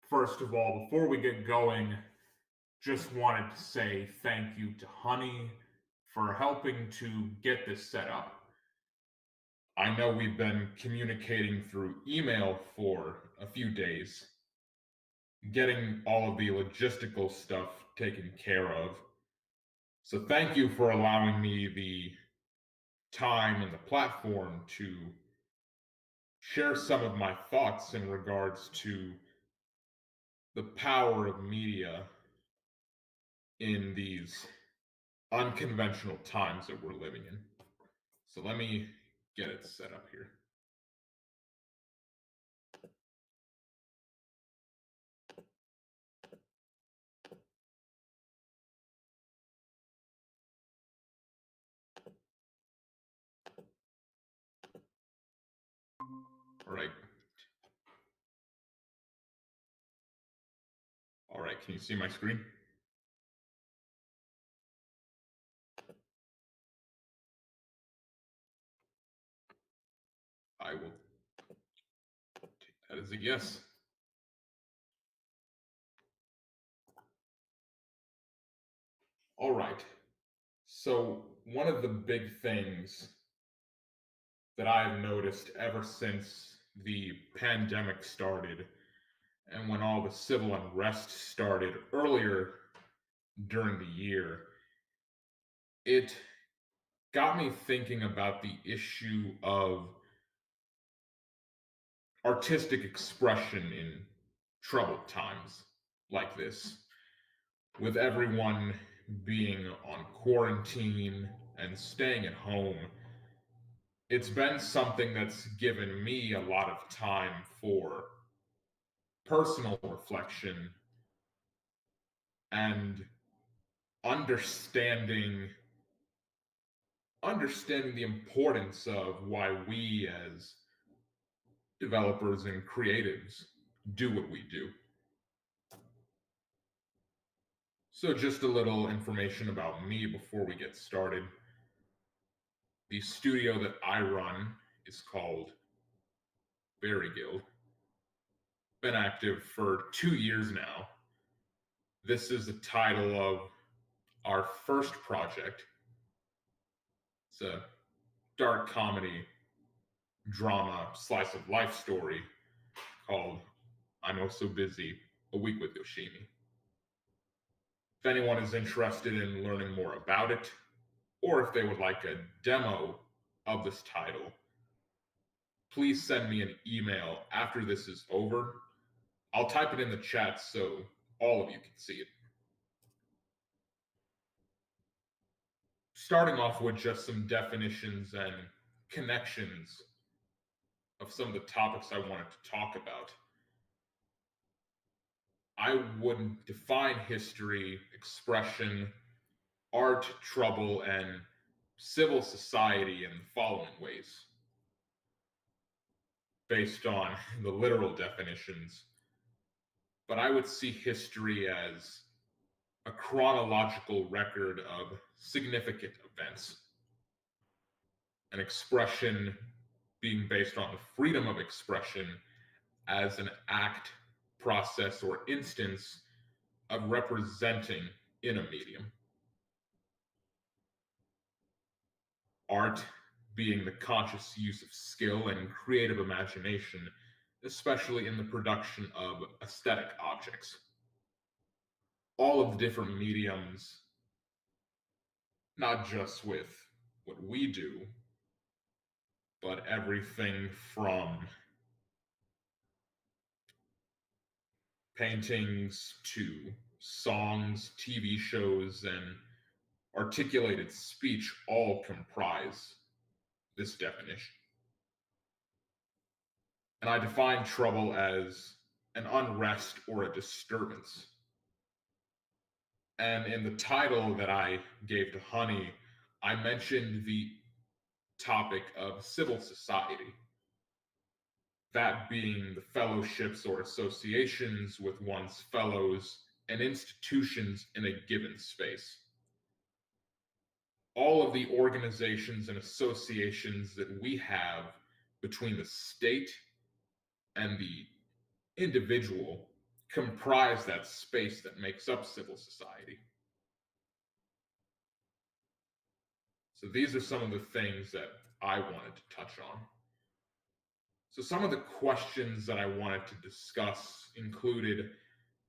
First of all, before we get going, just wanted to say thank you to Honey for helping to get this set up. I know we've been communicating through email for a few days, getting all of the logistical stuff taken care of. So thank you for allowing me the time and the platform to share some of my thoughts in regards to the power of media in these unconventional times that we're living in. So let me get it set up here. All right. All right, can you see my screen? I will take that as a yes. All right. So one of the big things that I've noticed ever since the pandemic started and when all the civil unrest started earlier during the year, it got me thinking about the issue of artistic expression in troubled times like this, with everyone being on quarantine and staying at home. It's been something that's given me a lot of time for personal reflection and understanding the importance of why we as developers and creatives do what we do. So just a little information about me before we get started. The studio that I run is called Berry Guild. Been active for 2 years now. This is the title of our first project. It's a dark comedy, drama, slice of life story called I'm Oh So Busy, A Week with Yoshimi. If anyone is interested in learning more about it, or if they would like a demo of this title, please send me an email after this is over. I'll type it in the chat so all of you can see it. Starting off with just some definitions and connections of some of the topics I wanted to talk about. I would define history, expression, art, trouble, and civil society in the following ways. Based on the literal definitions, but I would see history as a chronological record of significant events. An expression being based on the freedom of expression as an act, process, or instance of representing in a medium. Art being the conscious use of skill and creative imagination, especially in the production of aesthetic objects. All of the different mediums, not just with what we do, but everything from paintings to songs, TV shows, and articulated speech all comprise this definition. And I define trouble as an unrest or a disturbance. And in the title that I gave to Honey, I mentioned the topic of civil society. That being the fellowships or associations with one's fellows and institutions in a given space. All of the organizations and associations that we have between the state and the individual comprise that space that makes up civil society. So these are some of the things that I wanted to touch on. So some of the questions that I wanted to discuss included,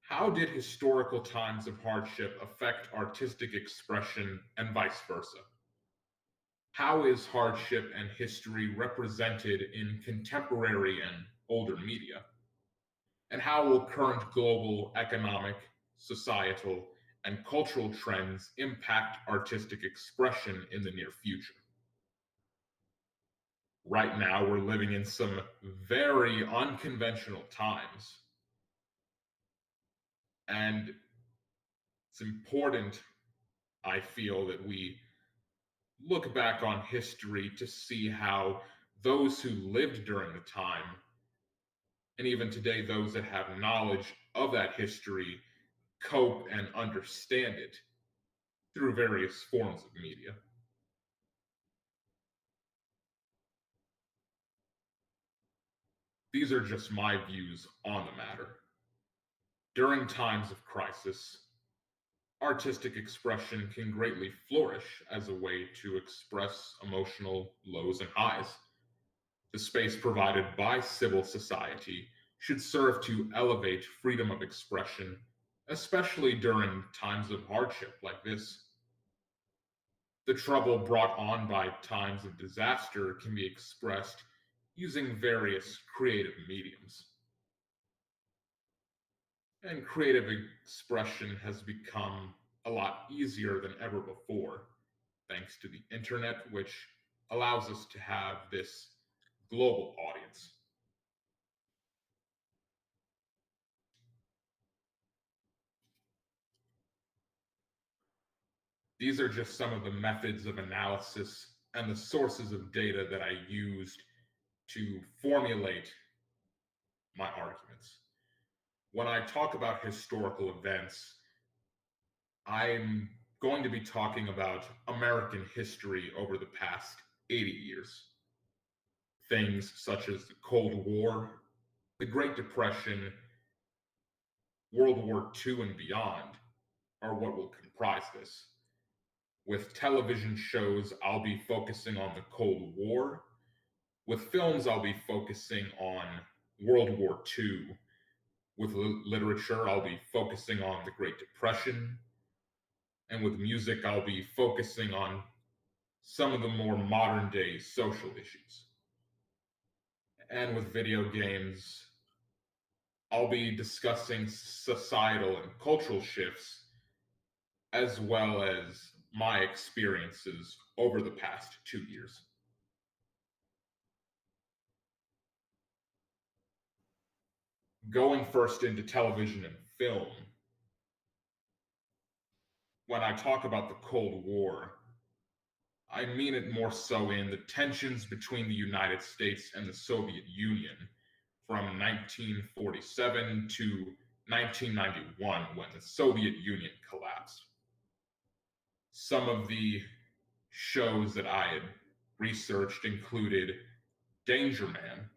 how did historical times of hardship affect artistic expression and vice versa? How is hardship and history represented in contemporary and older media? And how will current global economic, societal, and cultural trends impact artistic expression in the near future? Right now, we're living in some very unconventional times. And it's important, I feel, that we look back on history to see how those who lived during the time, and even today those that have knowledge of that history, cope and understand it through various forms of media. These are just my views on the matter. During times of crisis, artistic expression can greatly flourish as a way to express emotional lows and highs. The space provided by civil society should serve to elevate freedom of expression, especially during times of hardship like this. The trouble brought on by times of disaster can be expressed using various creative mediums. And creative expression has become a lot easier than ever before, thanks to the internet, which allows us to have this global audience. These are just some of the methods of analysis and the sources of data that I used to formulate my arguments. When I talk about historical events, I'm going to be talking about American history over the past 80 years. Things such as the Cold War, the Great Depression, World War II, and beyond are what will comprise this. With television shows, I'll be focusing on the Cold War. With films, I'll be focusing on World War II. With literature, I'll be focusing on the Great Depression. And with music, I'll be focusing on some of the more modern day social issues. And with video games, I'll be discussing societal and cultural shifts, as well as my experiences over the past 2 years. Going first into television and film, when I talk about the Cold War, I mean it more so in the tensions between the United States and the Soviet Union from 1947 to 1991 when the Soviet Union collapsed. Some of the shows that I had researched included Danger Man,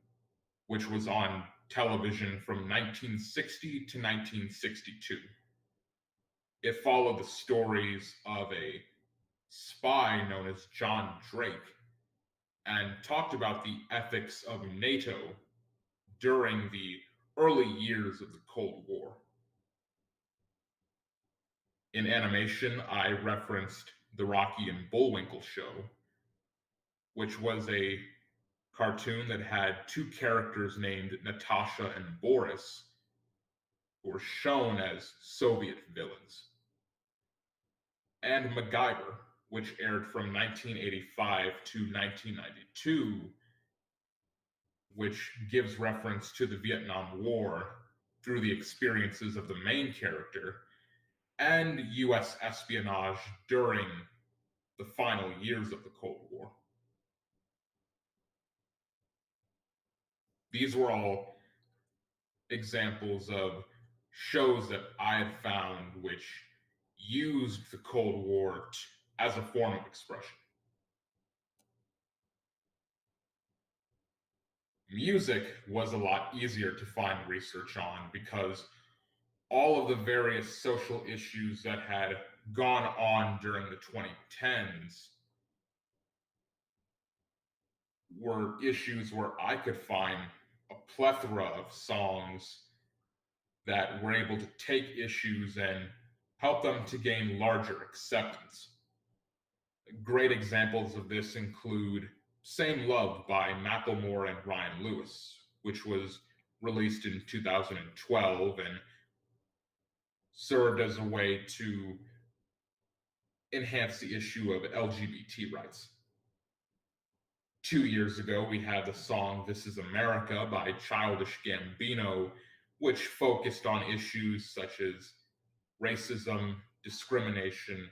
which was on television from 1960 to 1962. It followed the stories of a spy known as John Drake and talked about the ethics of NATO during the early years of the Cold War. In animation, I referenced the Rocky and Bullwinkle show, which was a cartoon that had two characters named Natasha and Boris, who were shown as Soviet villains. And MacGyver, which aired from 1985 to 1992, which gives reference to the Vietnam War through the experiences of the main character and US espionage during the final years of the Cold War. These were all examples of shows that I had found which used the Cold War as a form of expression. Music was a lot easier to find research on because all of the various social issues that had gone on during the 2010s were issues where I could find a plethora of songs that were able to take issues and help them to gain larger acceptance. Great examples of this include Same Love by Macklemore and Ryan Lewis, which was released in 2012 and served as a way to enhance the issue of LGBT rights. 2 years ago, we had the song This Is America by Childish Gambino, which focused on issues such as racism, discrimination,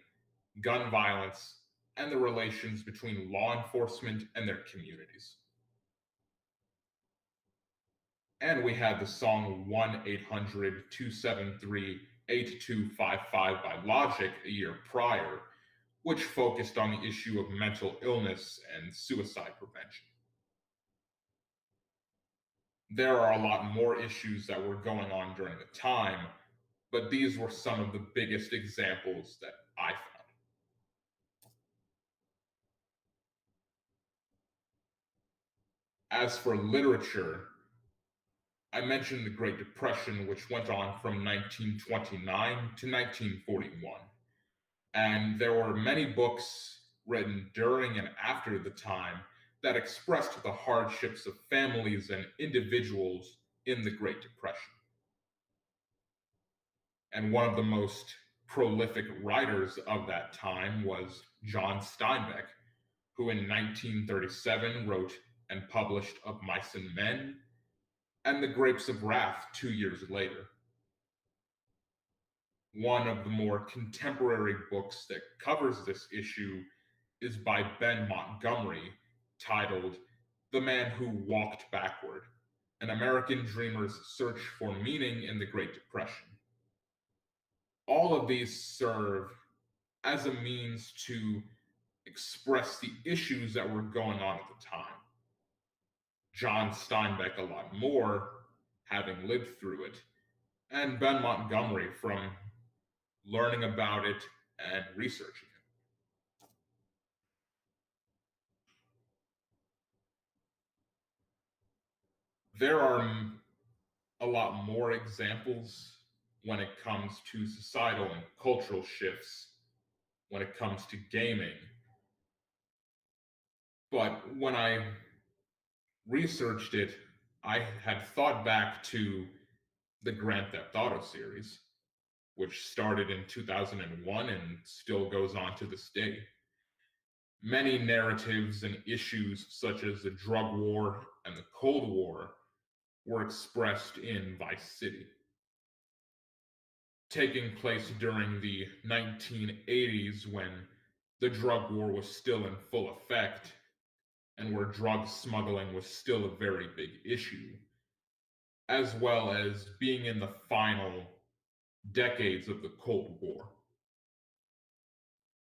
gun violence, and the relations between law enforcement and their communities. And we had the song 1-800-273-8255 by Logic a year prior, which focused on the issue of mental illness and suicide prevention. There are a lot more issues that were going on during the time, but these were some of the biggest examples that I found. As for literature, I mentioned the Great Depression, which went on from 1929 to 1941. And there were many books written during and after the time that expressed the hardships of families and individuals in the Great Depression. And one of the most prolific writers of that time was John Steinbeck, who in 1937 wrote and published Of Mice and Men and The Grapes of Wrath 2 years later. One of the more contemporary books that covers this issue is by Ben Montgomery, titled The Man Who Walked Backward, An American Dreamer's Search for Meaning in the Great Depression. All of these serve as a means to express the issues that were going on at the time. John Steinbeck a lot more, having lived through it, and Ben Montgomery from learning about it and researching it. There are a lot more examples when it comes to societal and cultural shifts, when it comes to gaming. But when I researched it, I had thought back to the Grand Theft Auto series, which started in 2001 and still goes on to this day. Many narratives and issues, such as the drug war and the Cold War, were expressed in Vice City. Taking place during the 1980s, when the drug war was still in full effect and where drug smuggling was still a very big issue, as well as being in the final decades of the Cold War.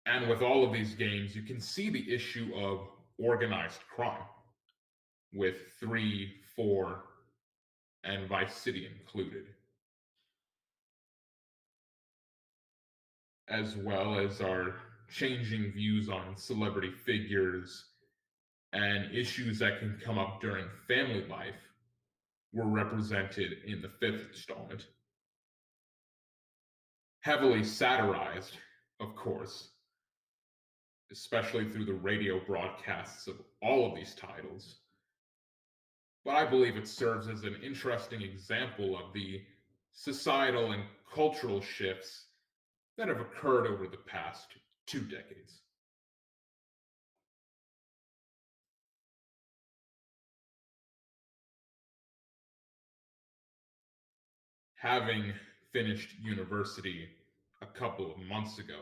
And with all of these games, you can see the issue of organized crime, with 3, 4, and Vice City included, as well as our changing views on celebrity figures and issues that can come up during family life were represented in the 5th installment. Heavily satirized, of course, especially through the radio broadcasts of all of these titles. But I believe it serves as an interesting example of the societal and cultural shifts that have occurred over the past 2 decades. Having finished university a couple of months ago,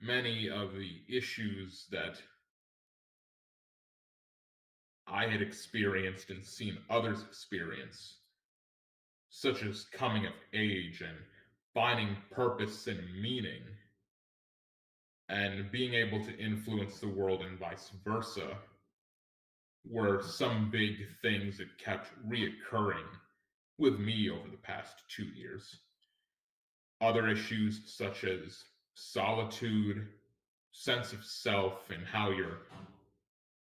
many of the issues that I had experienced and seen others experience, such as coming of age and finding purpose and meaning, and being able to influence the world and vice versa, were some big things that kept reoccurring with me over the past 2 years. Other issues such as solitude, sense of self, and how your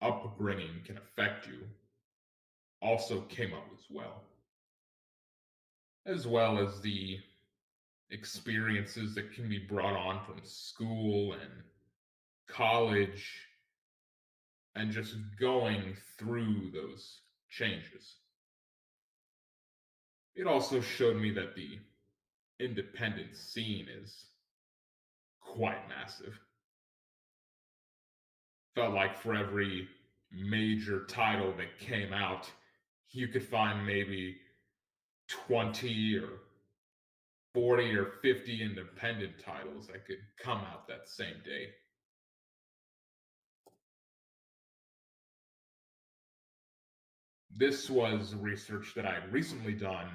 upbringing can affect you also came up as well as the experiences that can be brought on from school and college and just going through those changes. It also showed me that the independent scene is quite massive. Felt like for every major title that came out, you could find maybe 20 or 40 or 50 independent titles that could come out that same day. This was research that I had recently done,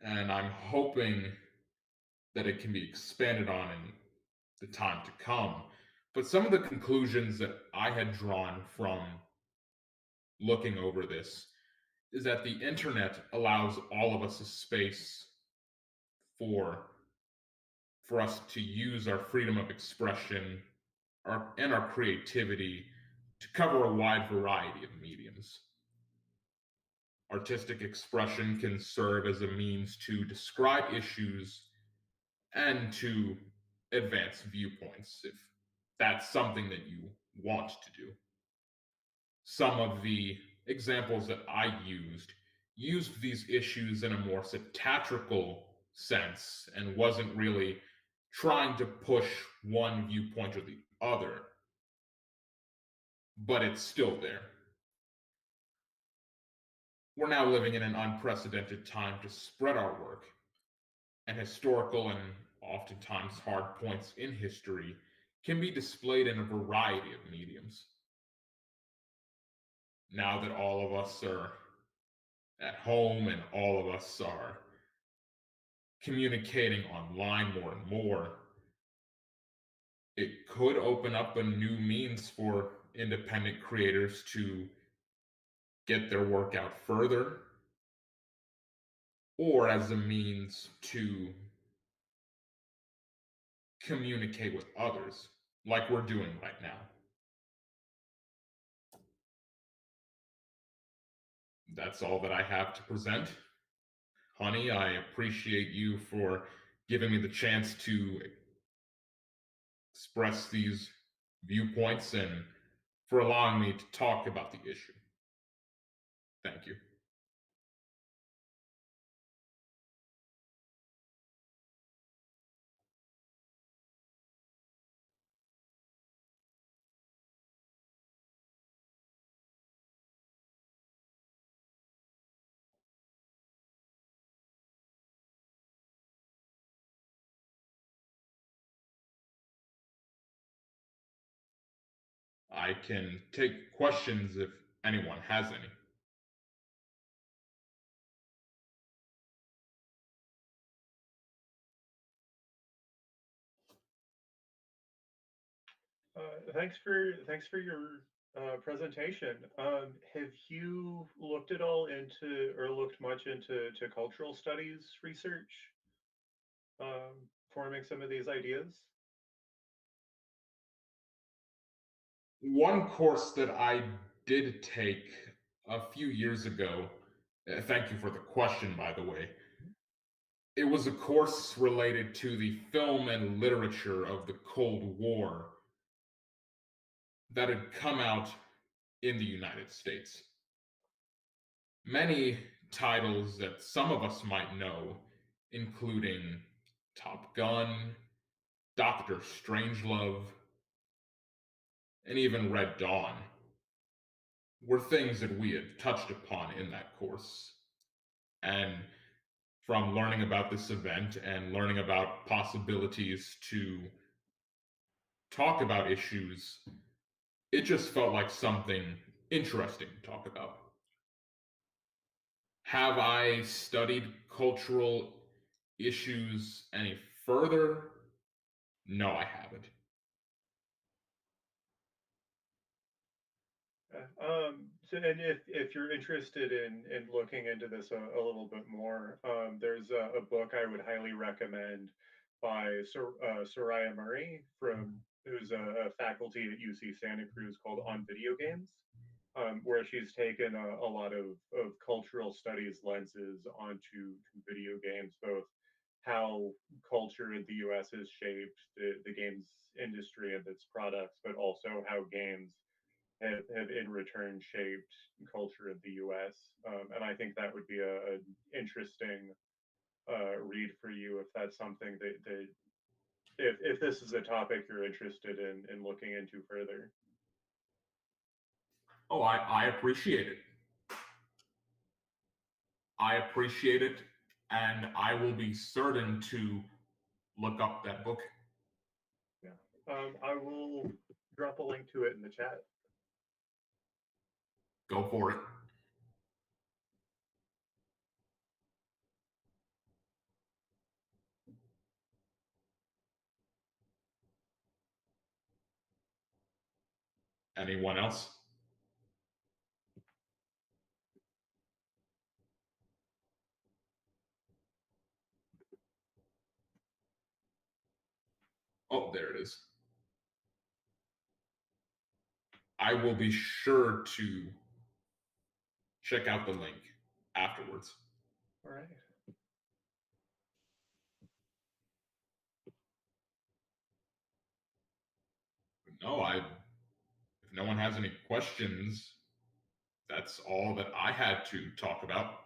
and I'm hoping that it can be expanded on in the time to come. But some of the conclusions that I had drawn from looking over this is that the internet allows all of us a space for us to use our freedom of expression and our creativity to cover a wide variety of mediums. artistic expression can serve as a means to describe issues and to advance viewpoints if that's something that you want to do. Some of the examples that I used these issues in a more satirical sense and wasn't really trying to push one viewpoint or the other, but it's still there. We're now living in an unprecedented time to spread our work, and historical and oftentimes hard points in history can be displayed in a variety of mediums. Now that all of us are at home and all of us are communicating online more and more, it could open up a new means for independent creators to get their work out further, or as a means to communicate with others, like we're doing right now. That's all that I have to present. Honey, I appreciate you for giving me the chance to express these viewpoints and for allowing me to talk about the issue. Thank you. I can take questions if anyone has any. Thanks for your presentation. Have you looked at all into or looked much into cultural studies research, forming some of these ideas? One course that I did take a few years ago, thank you for the question, by the way. It was a course related to the film and literature of the Cold War that had come out in the United States. Many titles that some of us might know, including Top Gun, Doctor Strangelove, and even Red Dawn, were things that we had touched upon in that course. And from learning about this event and learning about possibilities to talk about issues, it just felt like something interesting to talk about. Have I studied cultural issues any further? No, I haven't. So, and if you're interested in looking into this a little bit more, there's a book I would highly recommend by Soraya Murray, who's a faculty at UC Santa Cruz, called On Video Games, where she's taken a lot of cultural studies lenses onto video games, both how culture in the US has shaped the games industry and its products, but also how games have in return shaped culture in the US. And I think that would be an interesting read for you if that's something that if this is a topic you're interested in looking into further. Oh, I appreciate it. I appreciate it, and I will be certain to look up that book. Yeah. I will drop a link to it in the chat. Go for it. Anyone else? Oh, there it is. I will be sure to check out the link. afterwards. All right. No, if no one has any questions, that's all that I had to talk about.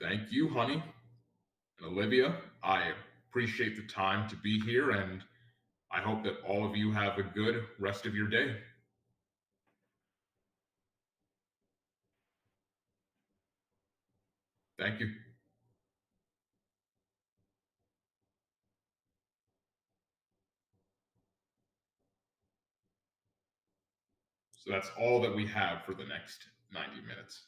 Thank you, Honey and Olivia. I appreciate the time to be here, and I hope that all of you have a good rest of your day. Thank you. So that's all that we have for the next 90 minutes.